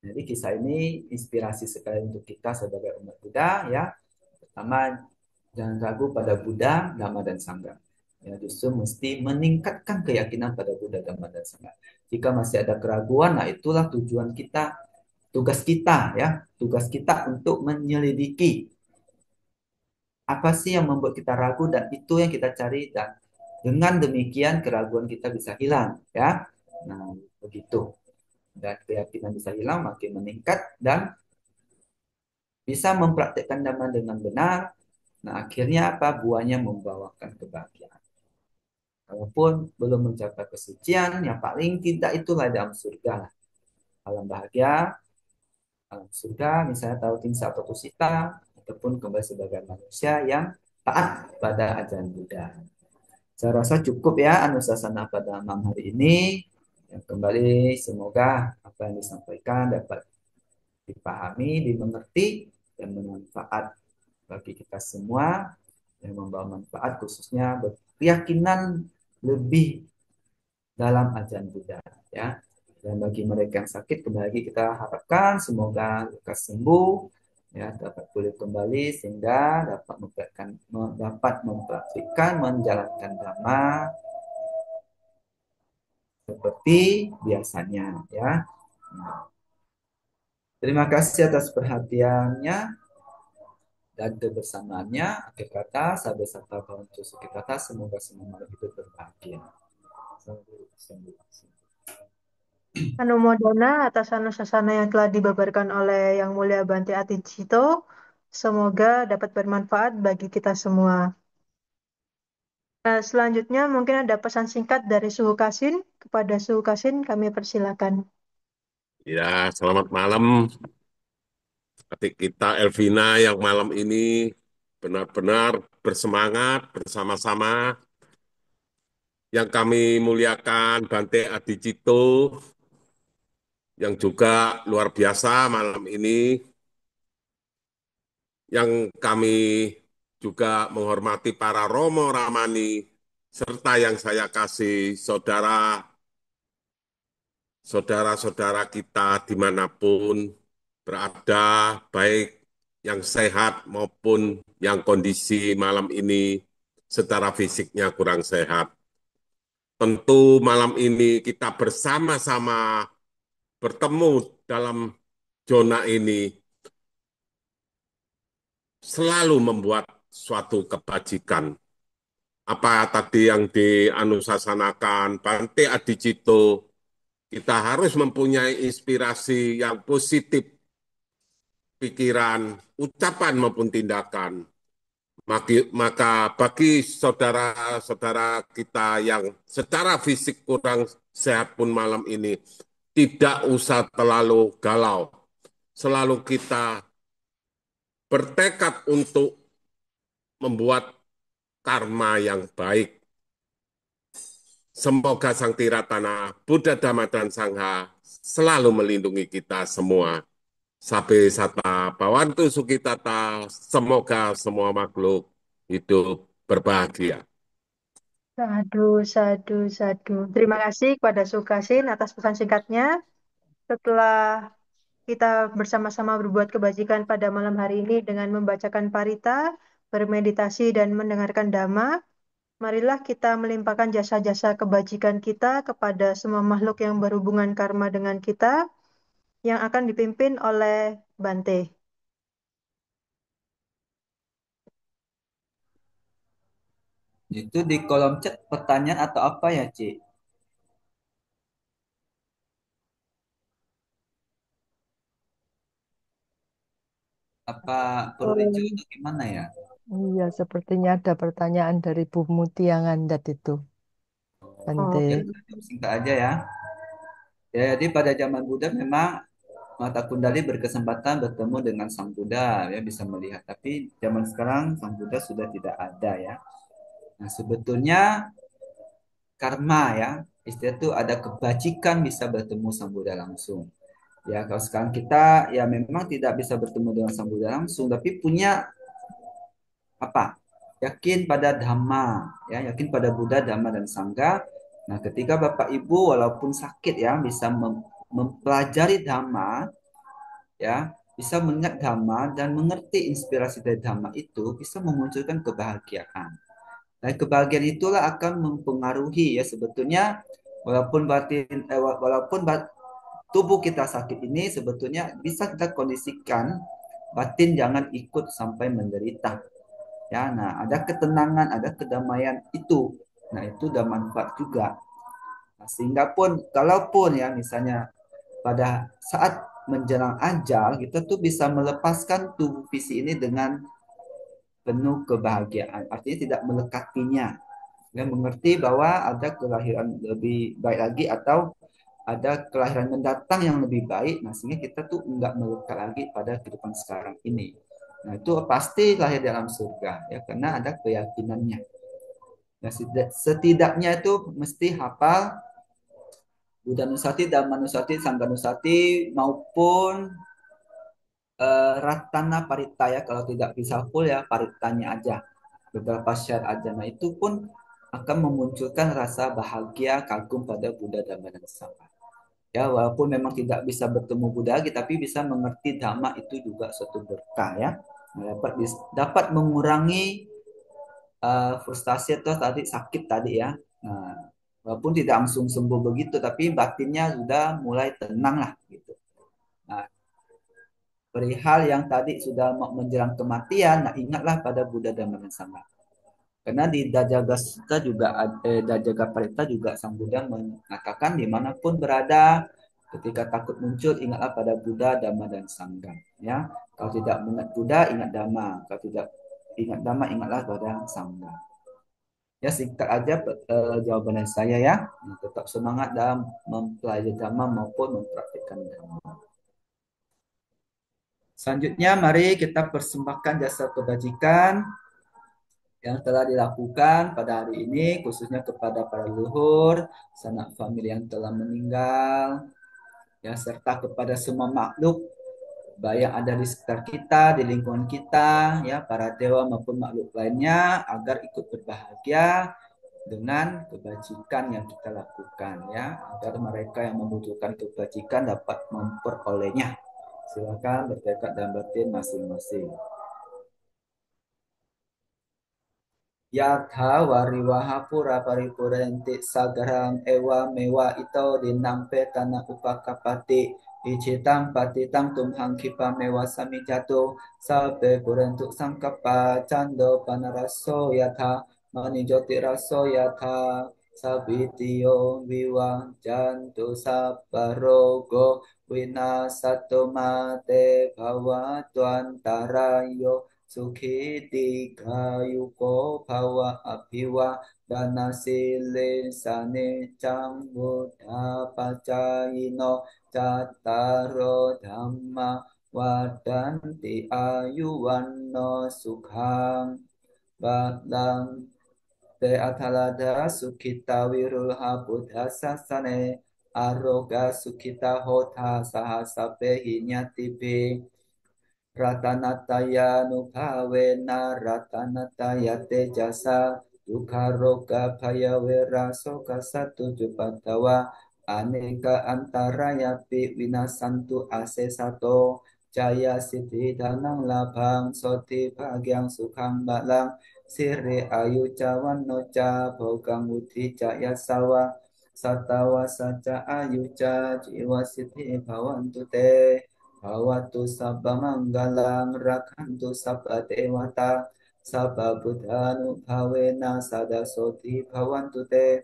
Jadi kisah ini inspirasi sekali untuk kita sebagai umat Buddha ya. Pertama, jangan ragu pada Buddha, Dhamma dan Sangha. Ya, justru mesti meningkatkan keyakinan pada Buddha, Dhamma dan Sangha. Jika masih ada keraguan, nah itulah tujuan kita, tugas kita ya, tugas kita untuk menyelidiki apa sih yang membuat kita ragu dan itu yang kita cari dan dengan demikian keraguan kita bisa hilang ya. Nah, begitu. Dan keyakinan bisa hilang makin meningkat dan bisa mempraktekkan dhamma dengan benar. Nah, akhirnya apa? Buahnya membawakan kebahagiaan. Kalaupun belum mencapai kesucian, yang paling tidak itulah dalam surga lah. Alam bahagia, alam surga, misalnya Tautin atau Tusita, ataupun kembali sebagai manusia yang taat pada ajaran Buddha. Saya rasa cukup ya anusasana pada malam hari ini. Yang kembali semoga apa yang disampaikan dapat dipahami, dimengerti, dan bermanfaat bagi kita semua yang membawa manfaat khususnya berkeyakinan lebih dalam ajaran Buddha ya. Dan bagi mereka yang sakit kembali lagi kita harapkan semoga lekas sembuh ya dapat pulih kembali sehingga dapat mempraktikkan menjalankan dhamma seperti biasanya ya. Nah, terima kasih atas perhatiannya dan kebersamaannya. Akhir kata, sahabat sata kawan kata, semoga semua malam itu berbahagia. Anumodana atas anusasana yang telah dibabarkan oleh Yang Mulia Bante Atijito. Semoga dapat bermanfaat bagi kita semua. Selanjutnya mungkin ada pesan singkat dari Suhu Kasin. Kepada Suhu Kasin kami persilakan. Ya, selamat malam adik kita Elvina yang malam ini benar-benar bersemangat bersama-sama. Yang kami muliakan Bante Adicito yang juga luar biasa malam ini. Yang kami juga menghormati para Romo Ramani serta yang saya kasih saudara-saudara kita dimanapun berada, baik yang sehat maupun yang kondisi malam ini secara fisiknya kurang sehat. Tentu malam ini kita bersama-sama bertemu dalam zona ini selalu membuat suatu kebajikan. apa tadi yang dianusasanakan Bante Adicito, kita harus mempunyai inspirasi yang positif, pikiran, ucapan maupun tindakan. Maka bagi saudara-saudara kita yang secara fisik kurang sehat pun malam ini, tidak usah terlalu galau. Selalu kita bertekad untuk membuat karma yang baik. Semoga Sang Tiratana, Buddha Dhamma dan Sangha selalu melindungi kita semua. Sabe sata bawantu sukitata, semoga semua makhluk hidup berbahagia. Sadu, sadu, sadu. Terima kasih kepada Sukasin atas pesan singkatnya. Setelah kita bersama-sama berbuat kebajikan pada malam hari ini dengan membacakan parita, bermeditasi, dan mendengarkan dhamma, marilah kita melimpahkan jasa-jasa kebajikan kita kepada semua makhluk yang berhubungan karma dengan kita, yang akan dipimpin oleh Bante. Itu di kolom chat pertanyaan atau apa ya, Ci? Apa perlu dijawab Oh, atau gimana ya? iya, sepertinya ada pertanyaan dari Bu Muti yang Andat itu, Bante. Ya, singkat aja ya. Ya, jadi pada zaman Buddha memang mata Kundali berkesempatan bertemu dengan Sang Buddha, ya bisa melihat. Tapi zaman sekarang Sang Buddha sudah tidak ada ya. Nah, sebetulnya karma ya, istilah itu ada kebajikan bisa bertemu Sang Buddha langsung. Ya, kalau sekarang kita ya memang tidak bisa bertemu dengan Sang Buddha langsung, tapi punya apa? Yakin pada Dhamma, ya, yakin pada Buddha, Dhamma dan Sangha. Nah, ketika Bapak Ibu walaupun sakit ya bisa mempelajari Dhamma, ya, bisa mengingat Dhamma dan mengerti inspirasi dari Dhamma itu bisa memunculkan kebahagiaan. Dan kebahagiaan itulah akan mempengaruhi ya sebetulnya walaupun tubuh kita sakit ini sebetulnya bisa kita kondisikan batin jangan ikut sampai menderita. Ya, nah ada ketenangan, ada kedamaian itu. Nah, itu udah manfaat juga. Nah, sehingga pun kalaupun ya misalnya pada saat menjelang ajal kita tuh bisa melepaskan tubuh fisik ini dengan penuh kebahagiaan. Artinya tidak melekatinya. Dan mengerti bahwa ada kelahiran lebih baik lagi atau ada kelahiran mendatang yang lebih baik. Nah, sehingga kita tuh nggak melekat lagi pada kehidupan sekarang ini. Nah, itu pasti lahir dalam surga ya karena ada keyakinannya. Nah, setidaknya itu mesti hafal Buddha Nusati, Dhamma Nusati, Sangha Nusati maupun Ratana Parita ya kalau tidak bisa full ya paritanya aja beberapa share aja. Nah, itu pun akan memunculkan rasa bahagia kagum pada Buddha Dhamma dan Sangha. Ya, walaupun memang tidak bisa bertemu Buddha lagi, tapi bisa mengerti Dhamma itu juga suatu berkah ya. Nah, dapat mengurangi frustasi atau tadi sakit tadi ya. Nah, walaupun tidak langsung sembuh begitu, tapi batinnya sudah mulai tenang lah gitu. Nah, perihal yang tadi sudah menjelang kematian, nah ingatlah pada Buddha Dhamma dan Sangha. Karena di Dajaga Parita juga Sang Buddha mengatakan dimanapun berada, ketika takut muncul ingatlah pada Buddha, Dhamma dan Sangha. Ya, kalau tidak mengingat Buddha, ingat Dhamma. Kalau tidak ingat Dhamma, ingatlah pada Sangha. Ya singkat aja jawaban dari saya ya. Nah, tetap semangat dalam mempelajari Dhamma maupun mempraktikkan Dhamma. Selanjutnya, mari kita persembahkan jasa kebajikan yang telah dilakukan pada hari ini, khususnya kepada para leluhur, sanak famili yang telah meninggal, ya, serta kepada semua makhluk, baik yang ada di sekitar kita, di lingkungan kita, ya, para dewa maupun makhluk lainnya, agar ikut berbahagia dengan kebajikan yang kita lakukan, ya, agar mereka yang membutuhkan kebajikan dapat memperolehnya. Silakan bertekad dan batin masing-masing. Yatha wariwaha pura paripurenti sagarang ewa mewa ito dinampe tanah upakapati icitam patitam tumhang kipa mewa samijato sabe purentuk sangkapa cando panaraso yatha Manijoti raso yatha sabitiyo viwajantu sabbarogo winasato mate bhawatu antarayo sukhiti kayuko bhawa abhiwa danasile sane cambuddha pacayino cattaro dhamma wadanti ayuwanno sukhang balang te athalada sukita wirulha buddha sasane aroga sukita hotha sahasape hinyatipe Ratanataya nubhavena ratanataya tejasa dukharoga bhaya wera soka satu jupatawa aneka antarayapi winasantu ase sato jaya siddhi danang labang soti bhagyang sukhang balang sire ayu cawan noca bhogang buddhi jaya sawa satawa saca ayu ca jiwa siddhi bhavantu te Bhavatu sabba manggalang rakantu sabba dewata sabba buddhanu bhavena sada soti bhavantu te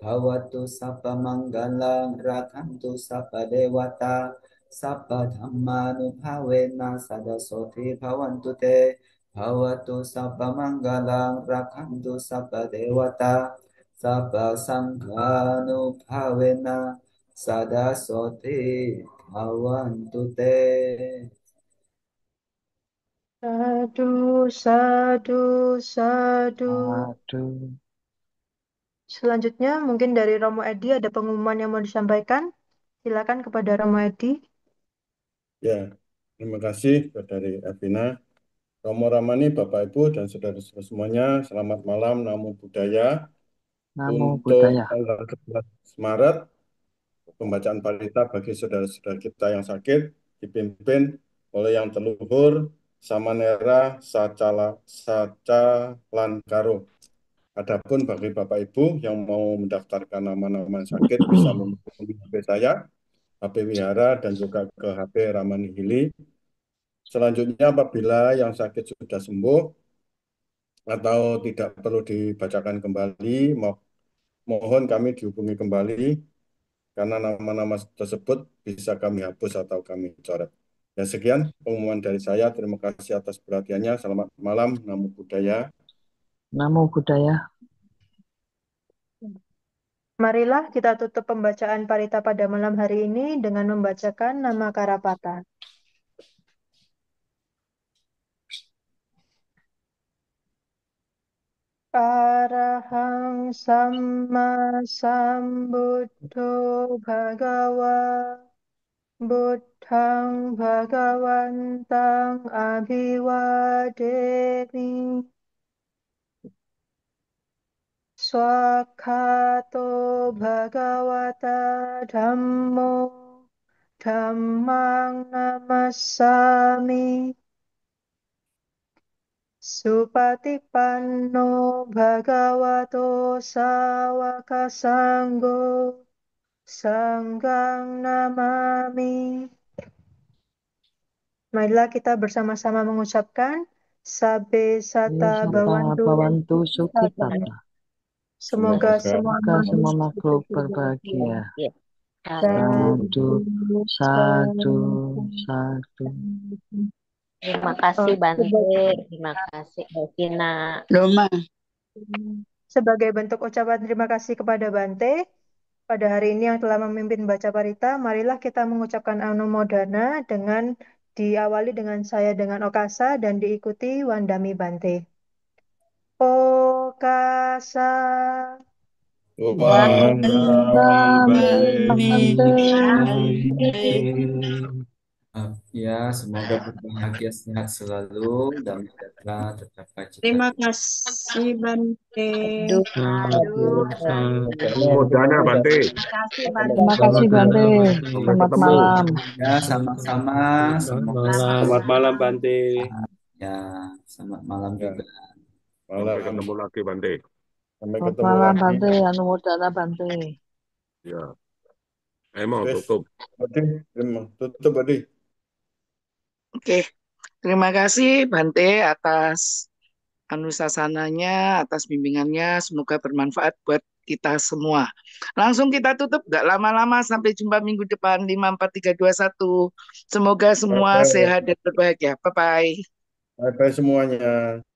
Bhavatu sabba manggalang rakantu sabba dewata sabba dhammanu bhavena sada soti bhavantu te Bhavatu sabba manggalang rakantu sabba dewata sabba sanghanu bhavena sada soti bhavantu te. Sadu, sadu, sadu. Aduh. Selanjutnya mungkin dari Romo Edi ada pengumuman yang mau disampaikan. Silakan kepada Romo Edi. Ya, terima kasih dari Evina. Romo Ramani, Bapak Ibu dan saudara-saudara semuanya, selamat malam, namo buddhaya. Namo Untuk Buddhaya. tanggal 11 Maret, pembacaan parita bagi saudara-saudara kita yang sakit dipimpin oleh yang terluhur Samanera Sacalankaro. Adapun bagi Bapak Ibu yang mau mendaftarkan nama-nama sakit bisa menghubungi HP saya, HP Wihara dan juga ke HP Ramani Hili. Selanjutnya apabila yang sakit sudah sembuh atau tidak perlu dibacakan kembali, mohon kami dihubungi kembali karena nama-nama tersebut bisa kami hapus atau kami coret. Ya sekian pengumuman dari saya. Terima kasih atas perhatiannya. Selamat malam. Namo Buddhaya. Namo Buddhaya. Marilah kita tutup pembacaan parita pada malam hari ini dengan membacakan nama Karapata. Arahang Samma Sambuddho Bhagawa Buddhang Bhagawantang Abhiwademi Swakhato Bhagawata Dhammo Dhammang Namassami Supatipanno Bhagavato Sawaka Sanggo Sanggang Namami. Marilah kita bersama-sama mengucapkan Sabe Sata Sata Bawantu Bhavantu Sata. Sukhitata. Semoga Semoga semua Semoga semua manusia makhluk berbahagia. berbahagia. Ya. Satu, satu, satu. Terima kasih Bante, terima kasih Elvina. Loma. Sebagai bentuk ucapan terima kasih kepada Bante, pada hari ini yang telah memimpin baca parita, marilah kita mengucapkan anumodana dengan diawali dengan saya dengan Okasa dan diikuti Wandami Bante. Okasa. Wandami Bante. Ya, semoga berbahagia sehat selalu dan sejahtera tercapai Terima cita-cita. kasih Bante. Aduh, Modana Bante. Terima kasih Bante. Sampai Selamat ketemu. malam. Ya, sama-sama. Semoga Selamat malam Bante. ya, selamat malam Ya, juga. malam. Sampai ketemu lagi Bante. Sampai Selamat ketemu malam lagi. Bante. Anumodana Bante. Ya. Mau Wes, tutup. Adi, tutup Adi. Oke, terima kasih Bante atas Anusasananya, atas bimbingannya. Semoga bermanfaat buat kita semua. Langsung kita tutup, gak lama-lama. Sampai jumpa minggu depan. 5, 4, 3, 2, 1. Semoga semua Bye-bye. sehat dan berbahagia. Bye-bye. Bye-bye semuanya.